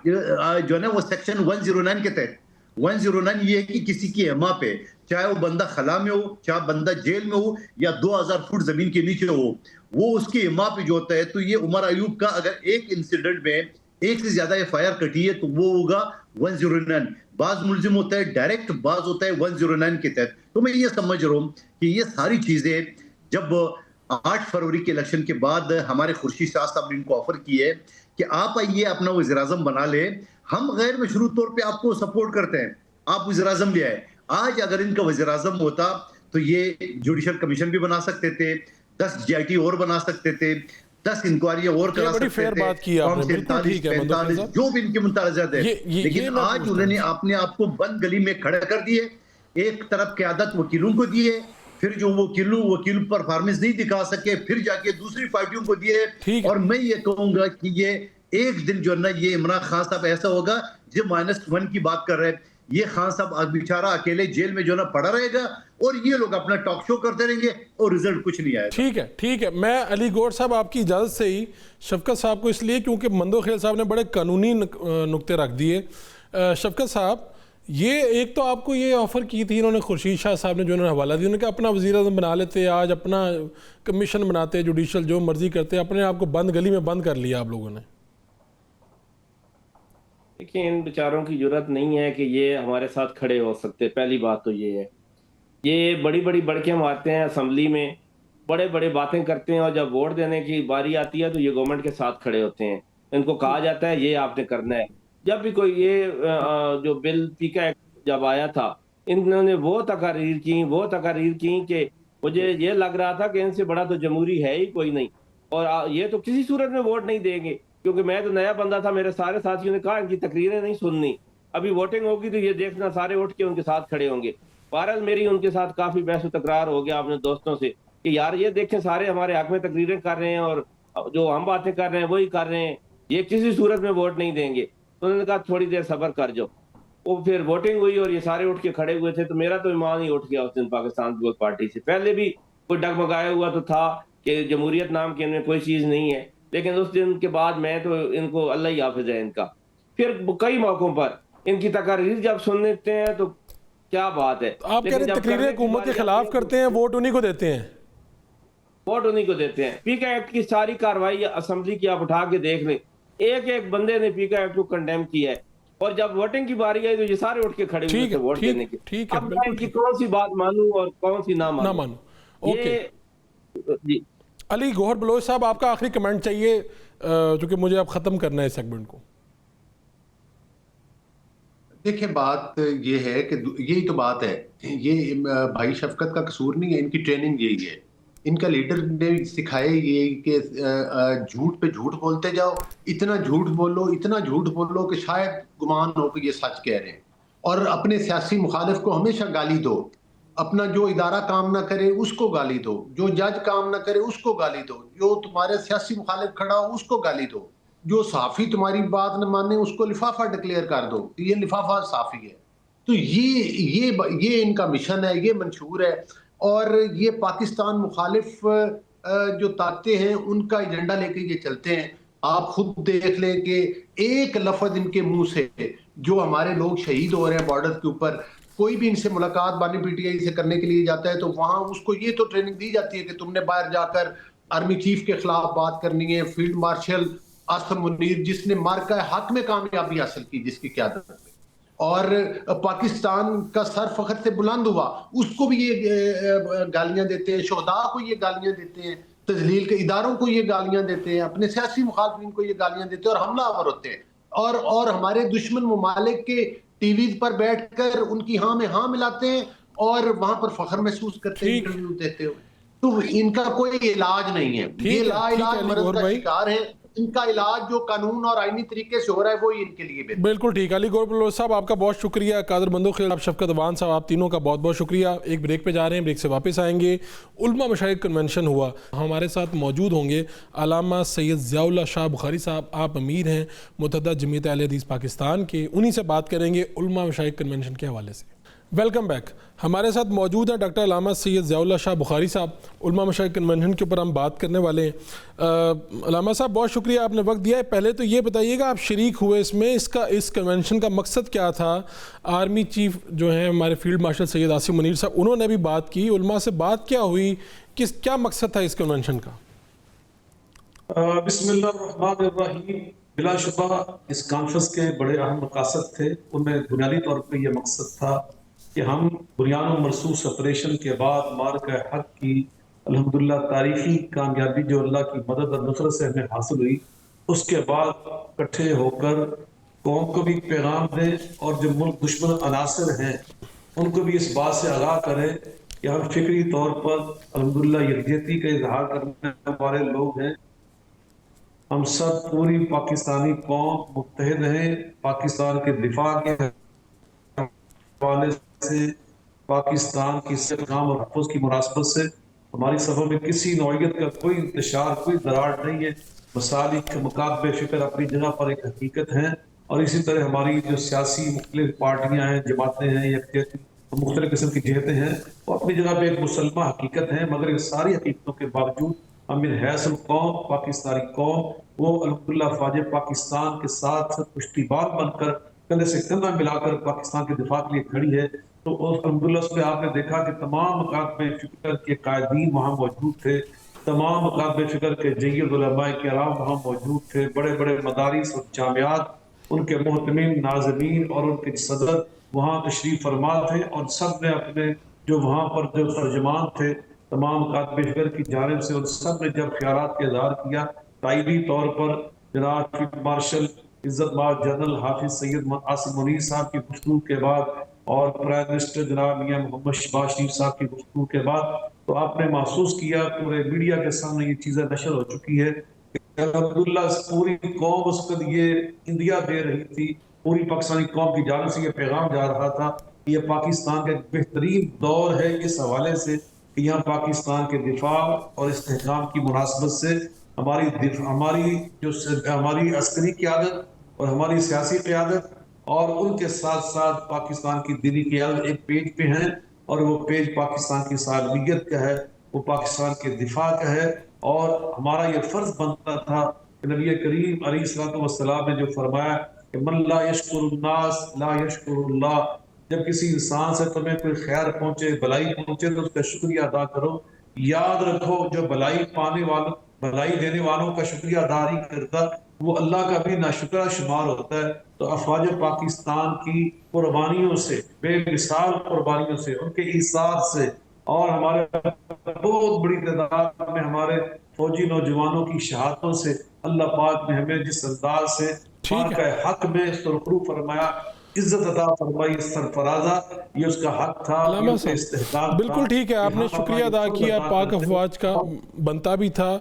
جو ہے نا وہ سیکشن 109 کے تحت 109 یہ ہے کہ کسی کی اما پہ، چاہے وہ بندہ خلا میں ہو، چاہے بندہ جیل میں ہو، یا 2000 فٹ زمین کے نیچے ہو، وہ اس کی اما پہ جو ہوتا ہے. تو یہ عمر ایوب کا اگر ایک انسیڈنٹ میں ایک سے زیادہ FIR کٹی ہے تو وہ ہوگا 109. بعض ملزم ہوتا ہے ڈائریکٹ، بعض ہوتا ہے 109 کے تحت. تو میں یہ سمجھ رہا ہوں کہ یہ ساری چیزیں جب 8 فروری کے الیکشن کے بعد ہمارے خورشید شاہ صاحب نے ان کو آفر کی ہے کہ آپ آئیے اپنا وزیر اعظم بنا لے، ہم غیر مشروط طور پہ آپ کو سپورٹ کرتے ہیں، آپ وزیر اعظم لے آئے. آج اگر ان کا وزیر اعظم ہوتا تو یہ جوڈیشل کمیشن بھی بنا سکتے تھے، 10 GIT اور بنا سکتے تھے، 10 انکوائریاں اور کرا سکتے تھے، جو بھی ان کے متعلقات ہیں. لیکن آج انہوں نے اپنے آپ کو بند گلی میں کھڑا کر دیے. ایک طرف قیادت وکیلوں کو دیے، پھر جو وکیل پرفارمنس نہیں دکھا سکے پھر جا کے دوسری پارٹیوں کو دیے. اور میں یہ کہوں گا کہ یہ ایک دن جو ہے نا یہ عمران خان صاحب ایسا ہوگا جو -1 کی بات کر رہے ہیں، یہ خان صاحب بیچارہ اکیلے جیل میں جو ہے نا پڑا رہے گا اور یہ لوگ اپنا ٹاک شو کرتے رہیں گے اور رزلٹ کچھ نہیں آئے گا. ٹھیک ہے. میں علی گوہر صاحب آپ کی اجازت سے ہی شفقت صاحب کو اس لیے کیونکہ مندو خیل صاحب نے بڑے قانونی نقطے رکھ دیے. شفقت صاحب یہ ایک تو آپ کو یہ آفر کی تھی انہوں نے، خورشید شاہ صاحب نے جو انہوں نے حوالہ دیا، انہوں نے کہا اپنا وزیر اعظم بنا لیتے، آج اپنا کمیشن بناتے جوڈیشل جو مرضی کرتے، اپنے آپ کو بند گلی میں بند کر لیا آپ لوگوں نے. دیکھیں ان بیچاروں کی جرات نہیں ہے کہ یہ ہمارے ساتھ کھڑے ہو سکتے. پہلی بات تو یہ ہے، یہ بڑی بڑی بڑکیں مارتے ہیں اسمبلی میں، بڑے بڑے باتیں کرتے ہیں، اور جب ووٹ دینے کی باری آتی ہے تو یہ گورنمنٹ کے ساتھ کھڑے ہوتے ہیں. ان کو کہا جاتا ہے یہ آپ نے کرنا ہے. جب بھی کوئی یہ جو بل پیکا ایکٹ جب آیا تھا، انہوں نے وہ تقاریر کی کہ مجھے یہ لگ رہا تھا کہ ان سے بڑا تو جمہوری ہے ہی کوئی نہیں، اور یہ تو کسی صورت میں ووٹ نہیں دیں گے، کیونکہ میں تو نیا بندہ تھا. میرے سارے ساتھیوں نے کہا ان کی تقریریں نہیں سننی، ابھی ووٹنگ ہوگی تو یہ دیکھنا سارے اٹھ کے ان کے ساتھ کھڑے ہوں گے. بہرحال میری ان کے ساتھ کافی بحث و تکرار ہو گیا اپنے دوستوں سے کہ یار یہ دیکھیں سارے ہمارے حق میں تقریریں کر رہے ہیں اور جو ہم باتیں کر رہے ہیں وہی کر رہے ہیں، یہ کسی صورت میں ووٹ نہیں دیں گے. تو انہوں نے کہا تھوڑی دیر صبر کر جاؤ. وہ پھر ووٹنگ ہوئی اور یہ سارے اٹھ کے کھڑے ہوئے تھے. تو میرا تو ایمان ہی اٹھ گیا اس دن پاکستان پیپلز پارٹی سے. پہلے بھی کوئی ڈگمگایا ہوا تو تھا کہ جمہوریت نام کی ان میں کوئی چیز نہیں ہے، لیکن اس دن کے بعد میں تو ان کو اللہ ہی حافظ ہے ان کا. پھر کئی موقعوں پر ان کی تقاریر جب سن لیتے ہیں تو کیا بات ہے. آپ کہہ رہے ہیں تقریریں حکومت کے خلاف کرتے ہیں، ووٹ انہی کو دیتے ہیں. ووٹ انہی کو دیتے ہیں. پیکا ایکٹ کی ساری کاروائی اسمبلی کی آپ اٹھا کے دیکھ لیں، ایک ایک بندے نے پیکا ایکٹ کو کنڈیم کیا ہے، اور جب ووٹنگ کی باری آئی تو یہ سارے اٹھ کے کھڑے ہوئے تھے ووٹ دینے کے. اب میں ان کی کون سی بات مانوں اور کون سی نہ مانوں. جی علی گوہر بلوچ صاحب آپ کا آخری کمنٹ چاہیے چونکہ مجھے اب ختم کرنا ہے اس سیگمنٹ کو. دیکھیں بات یہ ہے کہ یہی تو بات ہے، یہ بھائی شفقت کا قصور نہیں ہے، ان کی ٹریننگ یہی ہے. ان کا لیڈر نے سکھائے یہ کہ جھوٹ پہ جھوٹ بولتے جاؤ، اتنا جھوٹ بولو کہ شاید گمان ہو کہ یہ سچ کہہ رہے ہیں، اور اپنے سیاسی مخالف کو ہمیشہ گالی دو. اپنا جو ادارہ کام نہ کرے اس کو گالی دو، جو جج کام نہ کرے اس کو گالی دو، جو تمہارے سیاسی مخالف کھڑا ہو اس کو گالی دو، جو صحافی تمہاری بات نہ مانے اس کو لفافہ ڈکلیئر کر دو. یہ لفافہ صحافی ہے. تو یہ ان کا مشن ہے، یہ منشور ہے. اور یہ پاکستان مخالف جو طاقتیں ہیں ان کا ایجنڈا لے کے یہ چلتے ہیں. آپ خود دیکھ لیں کہ ایک لفظ ان کے منہ سے جو ہمارے لوگ شہید ہو رہے ہیں بارڈر کے اوپر, کوئی بھی ان سے ملاقات بانی پی ٹی آئی سے کرنے کے لیے جاتا ہے تو وہاں اس کو یہ تو ٹریننگ دی جاتی ہے کہ تم نے باہر جا کر آرمی چیف کے خلاف بات کرنی ہے. فیلڈ مارشل آصم منیر جس نے مارکہ حق میں کامیابی حاصل کی جس کی قیادت میں, اور پاکستان کا سر فخر سے بلند ہوا, اس کو بھی یہ گالیاں دیتے ہیں, شہداء کو یہ گالیاں دیتے ہیں, تجلیل کے اداروں کو یہ گالیاں دیتے ہیں, اپنے سیاسی مخالفین کو یہ گالیاں دیتے ہیں اور حملہ آور ہوتے ہیں, اور ہمارے دشمن ممالک کے ٹی ویز پر بیٹھ کر ان کی ہاں میں ہاں ملاتے ہیں اور وہاں پر فخر محسوس کرتے ہیں انٹرویو دیتے ہوئے. تو ان کا کوئی علاج نہیں ہے, یہ لا علاج مرض کا شکار ہے. ان کا علاج جو قانون اور آئینی طریقے سے ہو رہا ہے وہی ان کے لیے بہتر. بالکل ٹھیک. علی گور بلوچ صاحب آپ کا بہت شکریہ, قادر بندوق خلیل, شفقت اوان صاحب, آپ تینوں کا بہت بہت شکریہ. ایک بریک پہ جا رہے ہیں, بریک سے واپس آئیں گے. علماء مشائخ کنونشن ہوا, ہمارے ساتھ موجود ہوں گے علامہ سید ضیاء اللہ شاہ بخاری صاحب, آپ امیر ہیں متحدہ جمعیت اہل حدیث پاکستان کے, انہی سے بات کریں گے علماء مشائخ کنونشن کے حوالے سے. Welcome back. ہمارے ساتھ موجود ہیں ڈاکٹر علامہ سید ضیاء اللہ شاہ بخاری صاحب, علماء مشائخ کنونشن کے اوپر ہم بات کرنے والے ہیں. علامہ صاحب بہت شکریہ, آپ نے وقت دیا ہے. پہلے تو یہ بتائیے گا آپ شریک ہوئے اس میں, اس کنونشن کا مقصد کیا تھا؟ آرمی چیف جو ہیں ہمارے فیلڈ مارشل سید آصم منیر صاحب, انہوں نے بھی بات کی, علماء سے بات کیا ہوئی, کیا مقصد تھا اس کنونشن کا؟ بسم اللہ الرحمن الرحیم. بلا شبہ اس کانفرنس کے بڑے اہم مقاصد تھے. ان میں بنیادی طور پہ یہ مقصد تھا کہ ہم بنیان و مرصوص آپریشن کے بعد مارکہ حق کی الحمدللہ تاریخی کامیابی جو اللہ کی مدد اور نصرت سے ہمیں حاصل ہوئی, اس کے بعد اکٹھے ہو کر قوم کو بھی پیغام دیں اور جو ملک دشمن عناصر ہیں ان کو بھی اس بات سے آگاہ کریں کہ ہم فکری طور پر الحمدللہ یکجہتی کا اظہار کرنے والے لوگ ہیں. ہم سب پوری پاکستانی قوم متحد ہیں پاکستان کے دفاع کے حوالے سے, پاکستان کی استحکام اور تحفظ کی مناسبت سے. ہماری صفوں میں کسی نوعیت کا کوئی انتشار, کوئی دراڑ نہیں ہے. مسالک مقابل فکر اپنی جگہ پر ایک حقیقت ہیں, اور اسی طرح ہماری جو سیاسی مختلف پارٹیاں ہیں, جماعتیں ہیں, مختلف قسم کی جہتیں ہیں, وہ اپنی جگہ پہ ایک مسلمہ حقیقت ہیں. مگر یہ ساری حقیقتوں کے باوجود ہم من حیث القوم, پاکستانی قوم, وہ الحمدللہ فوج پاکستان کے ساتھ پشتیبان بن کر کندھے سے کندھا ملا کر پاکستان کے دفاع کے لیے کھڑی ہے. تو الحمدللہ اس میں آپ نے دیکھا کہ تمام مکاتب فکر کے قائدین وہاں موجود تھے, تمام مکاتب فکر کے جید علماء کرام وہاں موجود تھے, بڑے بڑے مدارس اور جامعات, ان کے محتمین, ناظمین اور ان کے صدر وہاں تشریف فرما تھے. اور سب نے اپنے جو وہاں پر جو ترجمان تھے تمام مکاتب فکر کی جانب سے, ان سب نے جب خیالات کا اظہار کیا, تائیدی طور پر جناب فیلڈ مارشل عزت مآب جنرل حافظ سید آصم منیر صاحب کی گفتگو کے بعد اور پرائم منسٹر جناب میاں محمد شہباز شریف صاحب کی گفتگو کے بعد, تو آپ نے محسوس کیا, پورے میڈیا کے سامنے یہ چیزیں نشر ہو چکی ہے کہ الحمدللہ پوری قوم اس کو یہ انڈیا دے رہی تھی, پوری پاکستانی قوم کی جانب سے یہ پیغام جا رہا تھا کہ یہ پاکستان کا ایک بہترین دور ہے اس حوالے سے کہ یہاں پاکستان کے دفاع اور استحکام کی مناسبت سے ہماری عسکری قیادت اور ہماری سیاسی قیادت اور ان کے ساتھ ساتھ پاکستان کی دینی قیادت ایک پیج پہ ہیں, اور وہ پیج پاکستان کی سالمیت کا ہے, وہ پاکستان کے دفاع کا ہے. اور ہمارا یہ فرض بنتا تھا کہ نبی کریم علیہ الصلوۃ والسلام نے جو فرمایا کہ من لا یشکر الناس لا یشکر اللہ, جب کسی انسان سے تمہیں کوئی خیر پہنچے, بلائی پہنچے, تو اس کا شکریہ ادا کرو. یاد رکھو جو بلائی پانے والوں, بھلائی دینے والوں کا شکریہ ادا نہیں کرتا وہ اللہ کا بھی ناشکرہ شمار ہوتا ہے. تو افواج پاکستان کی قربانیوں سے, بے مثال قربانیوں سے, ان کے ایثار سے, اور ہمارے بہت بڑی تعداد میں ہمارے فوجی نوجوانوں کی شہادتوں سے اللہ پاک نے ہمیں جس انداز سے مارکہ حق میں سرخرو فرمایا, عزت عطا فرمائی, سرفرازہ, یہ اس کا حق تھا, علامہ صاحب بالکل ٹھیک ہے, آپ نے شکریہ ادا کیا, پاک افواج کا بنتا بھی تھا.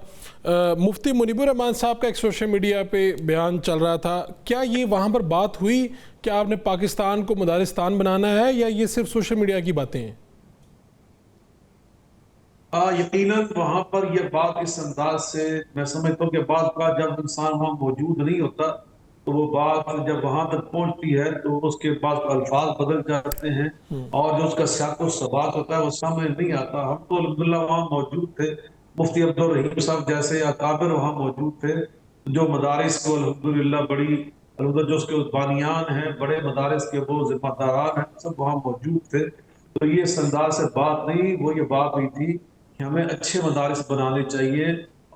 مفتی منیب الرحمان صاحب کا ایک سوشل میڈیا پہ بیان چل رہا تھا, کیا یہ وہاں پر بات ہوئی کہ آپ نے پاکستان کو مدارستان بنانا ہے, یا یہ صرف سوشل میڈیا کی باتیں ہیں؟ یقیناً وہاں پر یہ بات اس انداز سے میں سمجھتا ہوں کہ بعد کا جب انسان وہاں موجود نہیں ہوتا تو وہ بات جب وہاں تک پہنچتی ہے تو اس کے بعد الفاظ بدل جاتے ہیں اور جو اس کا سیاق و سباق ہوتا ہے وہ سامنے نہیں آتا. ہم تو الحمدللہ وہاں موجود تھے, مفتی عبدالرحیم صاحب جیسے اکابر وہاں موجود تھے, جو مدارس کو الحمدللہ بڑی البتہ جو اس کے بانیان ہیں, بڑے مدارس کے وہ ذمہ داران ہیں, سب وہاں موجود تھے. تو یہ اس انداز سے بات نہیں, وہ یہ بات ہوئی تھی کہ ہمیں اچھے مدارس بنانے چاہیے,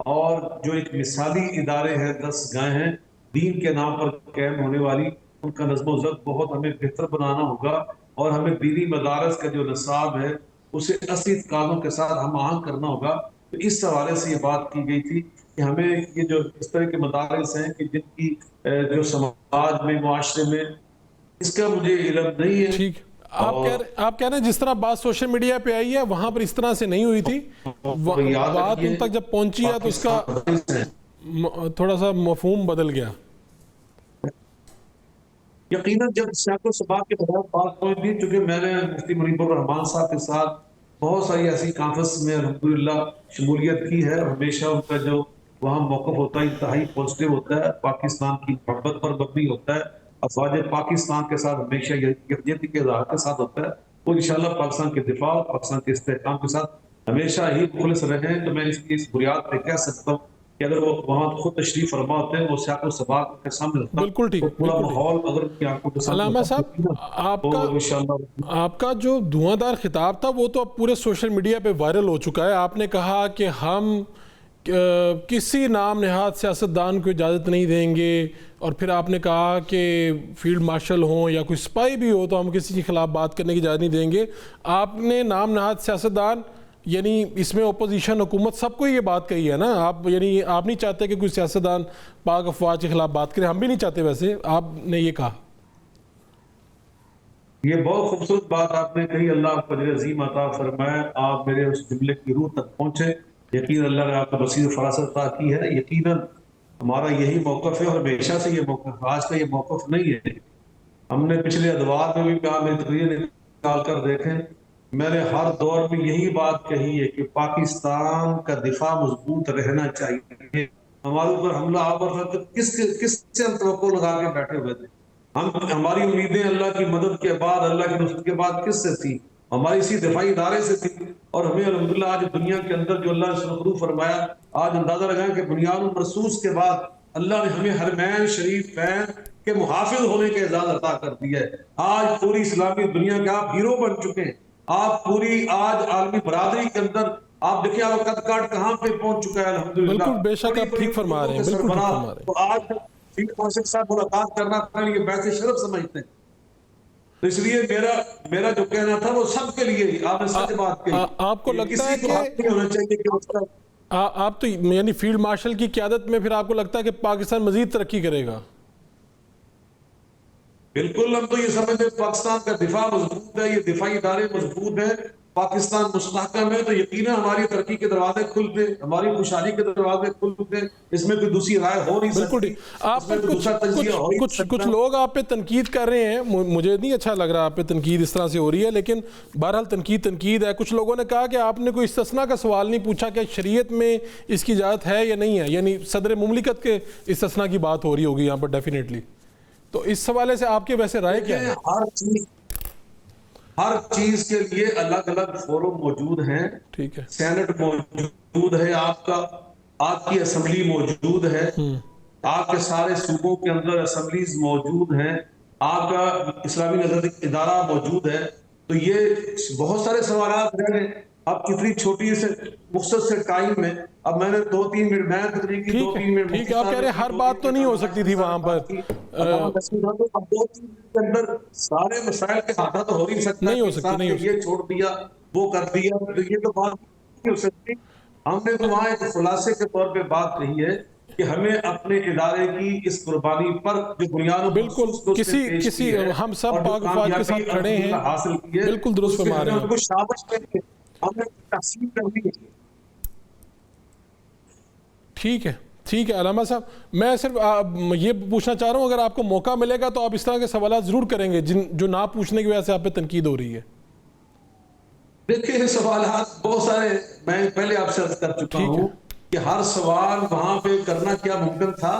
اور جو ایک مثالی ادارے ہیں 10 گاہیں ہیں دین کے نام پر قائم ہونے والی, ان کا نظم و ضبط بہت ہمیں بہتر بنانا ہوگا, اور ہمیں دینی مدارس کا جو نصاب ہے اسے اصلی تقاضوں کے ساتھ ہم آہنگ کرنا ہوگا. تو اس حوالے سے یہ بات کی گئی تھی کہ ہمیں یہ جو اس طرح کے مدارس ہیں کہ جن کی جو سماج میں, معاشرے میں, اس کا مجھے علم نہیں ہے. ٹھیک, آپ کہہ رہے ہیں جس طرح بات سوشل میڈیا پہ آئی ہے وہاں پر اس طرح سے نہیں ہوئی تھی, بات ان تک جب پہنچی ہے تو اس کا تھوڑا سا مفہوم بدل گیا. یقیناً جب سیاق و سباق کے بغیر بات پہنچ گئی, چونکہ میں نے مفتی منیب الرحمان صاحب کے ساتھ بہت ساری ایسی کانفرنس میں الحمدللہ شمولیت کی ہے, اور ہمیشہ ان کا جو وہاں موقف ہوتا ہے انتہائی پازیٹیو ہوتا ہے, پاکستان کی محبت پر مبنی ہوتا ہے, افواج پاکستان کے ساتھ ہمیشہ یکجہتی کے اظہار کے ساتھ ہوتا ہے. وہ انشاءاللہ پاکستان کے دفاع اور پاکستان کے استحکام کے ساتھ ہمیشہ ہی مخلص رہے. تو میں اس بنیاد پہ کہہ سکتا ہوں کہ اگر وہ وہاں خود تشریف فرما ہوتے ہیں, وہ سیاق و سباق کے سامنے ہوتا ہے, بالکل ٹھیک, پورا ماحول اگر کی آنکھوں کے سامنے علامہ صاحب آپ کا جو دھواں دار خطاب تھا وہ تو اب پورے سوشل میڈیا پہ وائرل ہو چکا ہے. آپ نے کہا کہ ہم کسی نام نہاد سیاستدان کو اجازت نہیں دیں گے, اور پھر آپ نے کہا کہ فیلڈ مارشل ہوں یا کوئی سپاہی بھی ہو تو ہم کسی کے خلاف بات کرنے کی اجازت نہیں دیں گے. آپ نے نام نہاد سیاستدان یعنی اس میں اپوزیشن, حکومت, سب کو یہ بات کہی ہے نا. آپ یعنی آپ نہیں چاہتے کہ کوئی سیاستدان پاک افواج کے خلاف بات کرے, ہم بھی نہیں چاہتے. ویسے آپ نے یہ کہا, یہ بہت خوبصورت بات آپ نے کہی, اللہ آپ کو اجر عظیم عطا فرمائے. آپ میرے اس جملے کی روح تک پہنچے. یقین اللہ نے آپ کو بصیر و فراست عطا کی ہے. یقیناً ہمارا یہی موقف ہے, اور ہمیشہ سے یہ موقف, آج کا یہ موقف نہیں ہے. ہم نے پچھلے ادوار میں بھی کہا, میری تقریر نکال کر دیکھیں, میں نے ہر دور میں یہی بات کہی ہے کہ پاکستان کا دفاع مضبوط رہنا چاہیے. ہمارے اوپر حملہ آور تھا, کس سے ہم توقع لگا کے بیٹھے ہوئے تھے؟ ہماری امیدیں اللہ کی مدد کے بعد, اللہ کی نصرت کے بعد کس سے تھی؟ ہماری اسی دفاعی ادارے سے تھی. اور ہمیں الحمدللہ آج دنیا کے اندر جو اللہ نے سرخرو فرمایا, آج اندازہ لگائیں کہ بنیاد مرصوص کے بعد اللہ نے ہمیں حرمین شریف فین کے محافظ ہونے کے اعزاز عطا کر دیا ہے. آج پوری اسلامی دنیا کے آپ ہیرو بن چکے ہیں. آپ پوری آج عالمی برادری کے اندر آپ دیکھیں آپ قد کاٹ کہاں پہ پہنچ چکا ہے الحمدللہ. بالکل بے شک آپ ٹھیک فرما رہے ہیں, بالکل ٹھیک فرما رہے ہیں. تو آج فیلڈ مارشل صاحب ملاقات کرنا اپنے لیے باعث شرف سمجھتے ہیں. تو اس لیے میرا جو کہنا تھا وہ سب کے لیے, آپ نے سچ بات کہی. آپ کو لگتا ہے کہ ہونا چاہیے کہ اس کا آپ تو یعنی فیلڈ مارشل کی قیادت میں پھر آپ کو لگتا ہے کہ پاکستان مزید ترقی کرے گا؟ بالکل, ہم تو یہ سمجھتے ہیں پاکستان کا دفاع مضبوط ہے, یہ دفاعی ادارے مضبوط ہیں, پاکستان مستحکم ہے, تو یقیناً ہماری ترقی کے دروازے کھلتے, ہماری خوشحالی کے دروازے کھلتے. اس میں کوئی دوسری رائے ہو نہیں سکتی. آپ پر کچھ لوگ آپ پہ تنقید کر رہے ہیں, مجھے نہیں اچھا لگ رہا آپ پہ تنقید اس طرح سے ہو رہی ہے, لیکن بہرحال تنقید ہے. کچھ لوگوں نے کہا کہ آپ نے کوئی استثناء کا سوال نہیں پوچھا کہ شریعت میں اس کی اجازت ہے یا نہیں ہے, یعنی صدر مملکت کے استثناء کی بات ہو رہی ہوگی یہاں پر ڈیفینیٹلی. تو اس حوالے سے آپ کے ویسے رائے کیا ہے؟ ہر چیز کے لیے الگ الگ فورم موجود ہیں. ٹھیک ہے, سینٹ موجود ہے, آپ کی اسمبلی موجود ہے, آپ کے سارے صوبوں کے اندر اسمبلیز موجود ہیں, آپ کا اسلامی نظر ادارہ موجود ہے. تو یہ بہت سارے سوالات ہیں. اب کتنی چھوٹی سے مختصر سے ٹائم میں, اب میں نے 2-3 منٹ میں تقریر کی, 2-3 منٹ ٹھیک ہے, آپ کہہ رہے ہیں ہر بات تو نہیں ہو سکتی تھی وہاں پر. اب 2-3 منٹ کے اندر سارے مسائل کے احاطہ تو ہو نہیں سکتا. نہیں ہو سکتی, یہ چھوڑ دیا, وہ کر دیا, تو یہ تو بات نہیں ہو سکتی. ہم نے تو وہاں ایک خلاصے کے طور پہ بات کہی ہے کہ ہمیں اپنے ادارے کی اس قربانی پر جو بنیاد بالکل کسی ہم سب پاک افواج کے ساتھ کھڑے ہیں, حاصل کی ہے, بالکل درست فرما رہے ہیں. شاباش کریں, ہم نے تقسیم کرنی ہے. ٹھیک ہے علامہ صاحب, میں صرف یہ پوچھنا چاہ رہا ہوں اگر آپ کو موقع ملے گا تو آپ اس طرح کے سوالات ضرور کریں گے جو نہ پوچھنے کی وجہ سے آپ پہ تنقید ہو رہی ہے. دیکھیں سوالات بہت سارے میں پہلے آپ سے عرض کر چکا ہوں کہ ہر سوال وہاں پہ کرنا کیا ممکن تھا.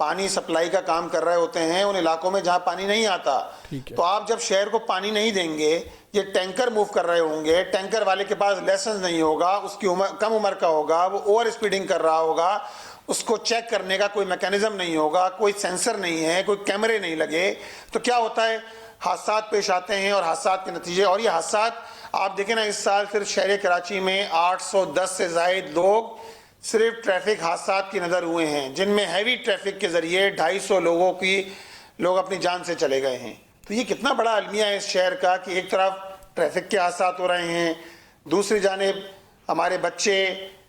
پانی سپلائی کا کام کر رہے ہوتے ہیں ان علاقوں میں جہاں پانی نہیں آتا. تو آپ جب شہر کو پانی نہیں دیں گے, یہ ٹینکر موو کر رہے ہوں گے, ٹینکر والے کے پاس لائسنس نہیں ہوگا, اس کی عمر کم عمر کا ہوگا, وہ اوور اسپیڈنگ کر رہا ہوگا, اس کو چیک کرنے کا کوئی میکینزم نہیں ہوگا, کوئی سینسر نہیں ہے, کوئی کیمرے نہیں لگے, تو کیا ہوتا ہے, حادثات پیش آتے ہیں. اور حادثات کے نتیجے, اور یہ حادثات آپ دیکھیں نا, اس سال صرف شہر کراچی میں 810 سے زائد لوگ صرف ٹریفک حادثات کی نظر ہوئے ہیں, جن میں ہیوی ٹریفک کے ذریعے 250 لوگ اپنی جان سے چلے گئے ہیں. تو یہ کتنا بڑا المیہ ہے اس شہر کا کہ ایک طرف ٹریفک کے حادثات ہو رہے ہیں, دوسری جانب ہمارے بچے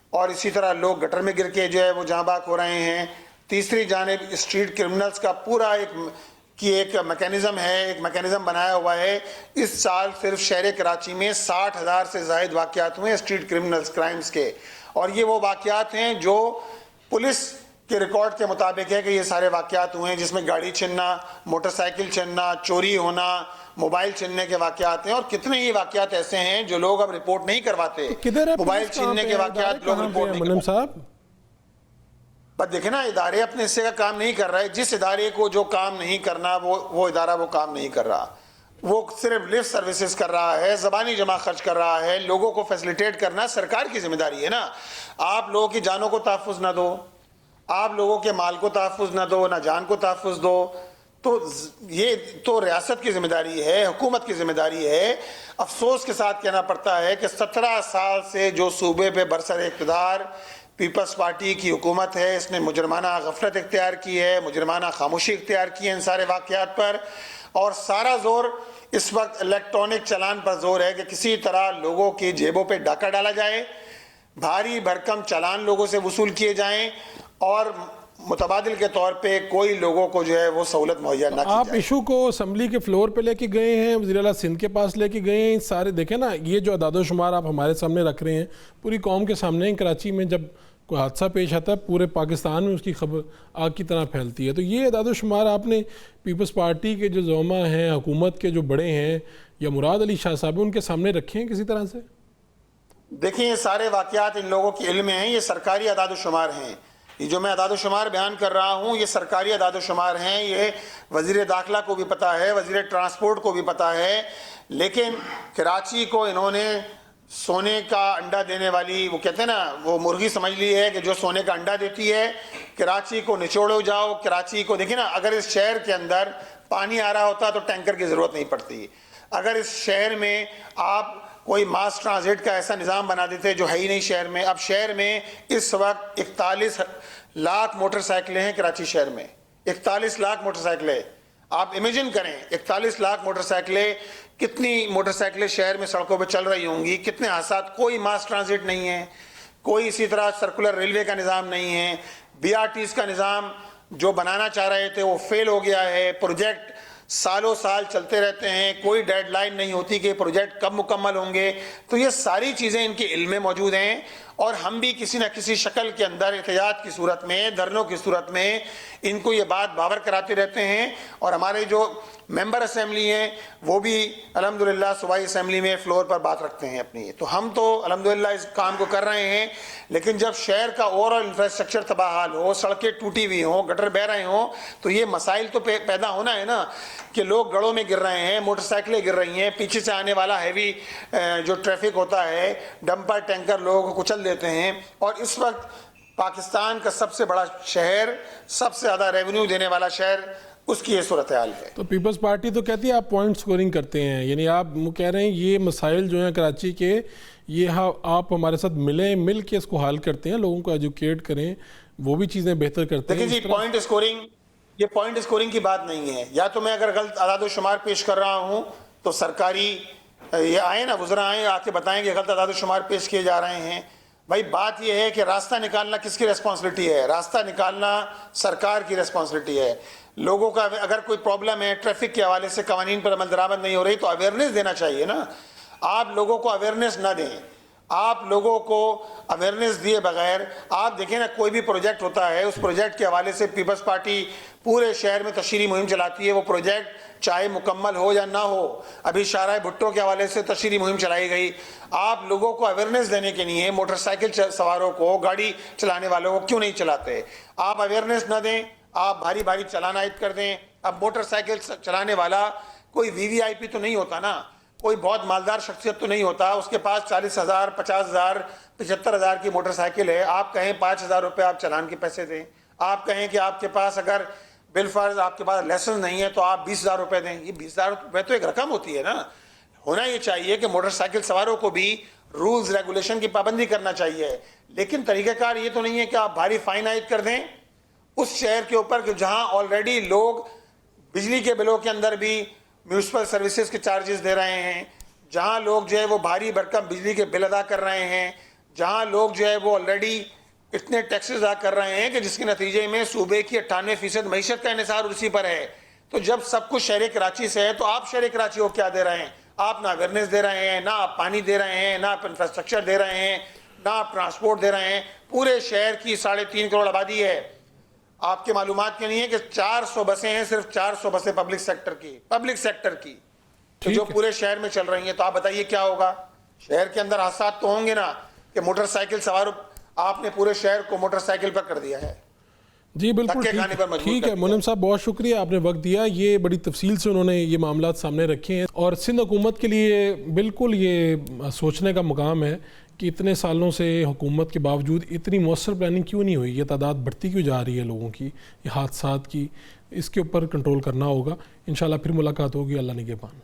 اور اسی طرح لوگ گٹر میں گر کے جو ہے وہ جاں بحق ہو رہے ہیں, تیسری جانب اسٹریٹ کرمنلز کا پورا ایک میکینزم ہے, ایک میکینزم بنایا ہوا ہے. اس سال صرف شہر کراچی میں 60,000 سے زائد واقعات ہوئے اسٹریٹ کرمنلز کرائمز کے, اور یہ وہ واقعات ہیں جو پولیس کے ریکارڈ کے مطابق ہے کہ یہ سارے واقعات ہوئے ہیں, جس میں گاڑی چھیننا, موٹر سائیکل چھیننا, چوری ہونا, موبائل چھیننے کے واقعات ہیں. اور کتنے ہی واقعات ایسے ہیں جو لوگ اب رپورٹ نہیں کرواتے, موبائل چھیننے کے واقعات لوگ رپورٹ نہیں کرواتے. بس دیکھیں نا, ادارے اپنے حصے کا کام نہیں کر رہے. جس ادارے کو جو کام نہیں کرنا وہ ادارہ وہ کام نہیں کر رہا, وہ صرف لفٹ سروسز کر رہا ہے, زبانی جمع خرچ کر رہا ہے. لوگوں کو فیسلیٹیٹ کرنا سرکار کی ذمہ داری ہے نا. آپ لوگوں کی جانوں کو تحفظ نہ دو, آپ لوگوں کے مال کو تحفظ نہ دو, نہ جان کو تحفظ دو, تو یہ تو ریاست کی ذمہ داری ہے, حکومت کی ذمہ داری ہے. افسوس کے ساتھ کہنا پڑتا ہے کہ 17 سال سے جو صوبے پہ برسر اقتدار پیپلز پارٹی کی حکومت ہے, اس نے مجرمانہ غفلت اختیار کی ہے, مجرمانہ خاموشی اختیار کی ہے ان سارے واقعات پر. اور سارا زور اس وقت الیکٹرانک چلان پر زور ہے کہ کسی طرح لوگوں کی جیبوں پہ ڈاکہ ڈالا جائے, بھاری بھرکم چلان لوگوں سے وصول کیے جائیں, اور متبادل کے طور پہ کوئی لوگوں کو جو ہے وہ سہولت مہیا نہ کی جائے. آپ ایشو کو اسمبلی کے فلور پہ لے کے گئے ہیں, وزیر اعلیٰ سندھ کے پاس لے کے گئے ہیں, سارے دیکھیں نا, یہ جو اعداد و شمار آپ ہمارے سامنے رکھ رہے ہیں پوری قوم کے سامنے ہیں. کراچی میں جب کوئی حادثہ پیش آتا ہے پورے پاکستان میں اس کی خبر آگ کی طرح پھیلتی ہے. تو یہ اعداد و شمار آپ نے پیپلز پارٹی کے جو زعما ہیں, حکومت کے جو بڑے ہیں, یا مراد علی شاہ صاحب ان کے سامنے رکھے ہیں کسی طرح سے؟ دیکھیں, یہ سارے واقعات ان لوگوں کے علم میں ہیں, یہ سرکاری اعداد و شمار ہیں. یہ جو میں اعداد و شمار بیان کر رہا ہوں یہ سرکاری اعداد و شمار ہیں, یہ وزیر داخلہ کو بھی پتہ ہے, وزیر ٹرانسپورٹ کو بھی پتہ ہے. لیکن کراچی کو انہوں نے سونے کا انڈا دینے والی, وہ کہتے ہیں نا, وہ مرغی سمجھ لی ہے کہ جو سونے کا انڈا دیتی ہے. کراچی کو نچوڑو جاؤ, کراچی کو دیکھیں نا, اگر اس شہر کے اندر پانی آ رہا ہوتا تو ٹینکر کی ضرورت نہیں پڑتی. اگر اس شہر میں آپ کوئی ماس ٹرانزٹ کا ایسا نظام بنا دیتے جو ہے ہی نہیں شہر میں. اب شہر میں اس وقت 41 لاکھ موٹر سائیکلیں ہیں کراچی شہر میں, 41 لاکھ موٹر سائیکلیں. آپ امیجن کریں 41 لاکھ موٹر سائیکلیں, کتنی موٹر سائیکلیں شہر میں سڑکوں پہ چل رہی ہوں گی, کتنے حادثات. کوئی ماس ٹرانزٹ نہیں ہے, کوئی اسی طرح سرکولر ریلوے کا نظام نہیں ہے, BRTs کا نظام جو بنانا چاہ رہے تھے وہ فیل ہو گیا ہے. پروجیکٹ سالوں سال چلتے رہتے ہیں, کوئی ڈیڈ لائن نہیں ہوتی کہ پروجیکٹ کب مکمل ہوں گے. تو یہ ساری چیزیں ان کے علم میں موجود ہیں, اور ہم بھی کسی نہ کسی شکل کے اندر احتجاج کی صورت میں, دھرنوں کی صورت میں ان کو یہ بات باور کراتے رہتے ہیں. اور ہمارے جو ممبر اسمبلی ہیں وہ بھی الحمدللہ صوبائی اسمبلی میں فلور پر بات رکھتے ہیں اپنی. تو ہم تو الحمدللہ اس کام کو کر رہے ہیں, لیکن جب شہر کا اوور آل انفراسٹرکچر تباہ حال ہو, سڑکیں ٹوٹی ہوئی ہوں, گٹر بہ رہے ہوں, تو یہ مسائل تو پیدا ہونا ہے نا, کہ لوگ گڑوں میں گر رہے ہیں, موٹر سائیکلیں گر رہی ہیں, پیچھے سے آنے والا ہیوی جو ٹریفک ہوتا ہے, ڈمپر ٹینکر لوگوں کو کچل دیتے ہیں. اور اس وقت پاکستان کا سب سے بڑا شہر, سب سے زیادہ ریونیو دینے والا شہر, اس کی یہ صورتحال ہے. تو پیپلز پارٹی تو کہتی ہے آپ پوائنٹ سکورنگ کرتے ہیں, یعنی آپ کہہ رہے ہیں یہ مسائل جو ہیں کراچی کے, یہ آپ ہمارے ساتھ ملیں, مل کے اس کو حل کرتے ہیں, لوگوں کو ایجوکیٹ کریں, وہ بھی چیزیں بہتر کرتے ہیں. دیکھیں جی, پوائنٹ اسکورنگ, یہ پوائنٹ اسکورنگ کی بات نہیں ہے. یا تو میں اگر غلط اعداد و شمار پیش کر رہا ہوں تو سرکاری یہ آئے نا, وزراء آئیں, آ کے بتائیں کہ غلط اعداد و شمار پیش کیے جا رہے ہیں. بھائی بات یہ ہے کہ راستہ نکالنا کس کی ریسپانسبلٹی ہے؟ راستہ نکالنا سرکار کی ریسپانسبلٹی ہے. لوگوں کا اگر کوئی پرابلم ہے, ٹریفک کے حوالے سے قوانین پر عمل درآمد نہیں ہو رہی, تو اویئرنیس دینا چاہیے نا. آپ لوگوں کو اویئرنیس نہ دیں, آپ لوگوں کو اویئرنیس دیے بغیر, آپ دیکھیں نا کوئی بھی پروجیکٹ ہوتا ہے, اس پروجیکٹ کے حوالے سے پیپلز پارٹی پورے شہر میں تشہیری مہم چلاتی ہے. وہ پروجیکٹ چاہے مکمل ہو یا نہ ہو, ابھی شاہراہ بھٹو کے حوالے سے تشہیری مہم چلائی گئی. آپ لوگوں کو اویئرنیس دینے کے لیے موٹر سائیکل سواروں کو, گاڑی چلانے والوں کو کیوں نہیں چلاتے؟ آپ اویئرنیس نہ دیں, آپ بھاری بھاری چلان عائد کر دیں. اب موٹر سائیکل چلانے والا کوئی VVIP تو نہیں ہوتا نا, کوئی بہت مالدار شخصیت تو نہیں ہوتا, اس کے پاس 40,000 50,000 75,000 کی موٹر سائیکل ہے. آپ کہیں 5,000 روپے آپ چلان کے پیسے دیں, آپ کہیں کہ آپ کے پاس اگر بالفرض آپ کے پاس لائسنس نہیں ہے تو آپ 20,000 روپے دیں. یہ 20,000 روپے تو ایک رقم ہوتی ہے نا. ہونا یہ چاہیے کہ موٹر سائیکل سواروں کو بھی رولز ریگولیشن کی پابندی کرنا چاہیے, لیکن طریقہ کار یہ تو نہیں ہے کہ آپ بھاری فائن عائد کر دیں اس شہر کے اوپر کہ جہاں آلریڈی لوگ بجلی کے بلوں کے اندر بھی میونسپل سروسز کے چارجز دے رہے ہیں, جہاں لوگ جو ہے وہ بھاری بھرکم بجلی کے بل ادا کر رہے ہیں, جہاں لوگ جو ہے وہ آلریڈی اتنے ٹیکسز ادا کر رہے ہیں کہ جس کے نتیجے میں صوبے کی 98% معیشت کا انحصار اسی پر ہے. تو جب سب کچھ شہر کراچی سے ہے تو آپ شہر کراچی کو کیا دے رہے ہیں؟ آپ نہ اویئرنیس دے رہے ہیں, نہ آپ پانی دے رہے ہیں, نہ آپ انفراسٹرکچر دے رہے ہیں, نہ آپ ٹرانسپورٹ دے رہے ہیں. پورے شہر کی 3.5 کروڑ آبادی ہے. آپ کے معلومات کے نہیں ہے کہ 400 بسیں ہیں, صرف 400 بسیں پبلک سیکٹر کی جو پورے شہر میں چل رہی ہیں. تو آپ بتائیے کیا ہوگا؟ شہر کے اندر حادثات تو ہوں گے نا کہ موٹر سائیکل سواروں آپ نے پورے شہر کو موٹر سائیکل پر کر دیا ہے. جی بالکل ٹھیک ہے منم صاحب, بہت شکریہ, آپ نے وقت دیا. یہ بڑی تفصیل سے انہوں نے یہ معاملات سامنے رکھے ہیں, اور سندھ حکومت کے لیے بالکل یہ سوچنے کا مقام ہے کہ اتنے سالوں سے حکومت کے باوجود اتنی مؤثر پلاننگ کیوں نہیں ہوئی, یہ تعداد بڑھتی کیوں جا رہی ہے لوگوں کی, یہ حادثات کی, اس کے اوپر کنٹرول کرنا ہوگا. انشاءاللہ پھر ملاقات ہوگی. اللہ نگہبان.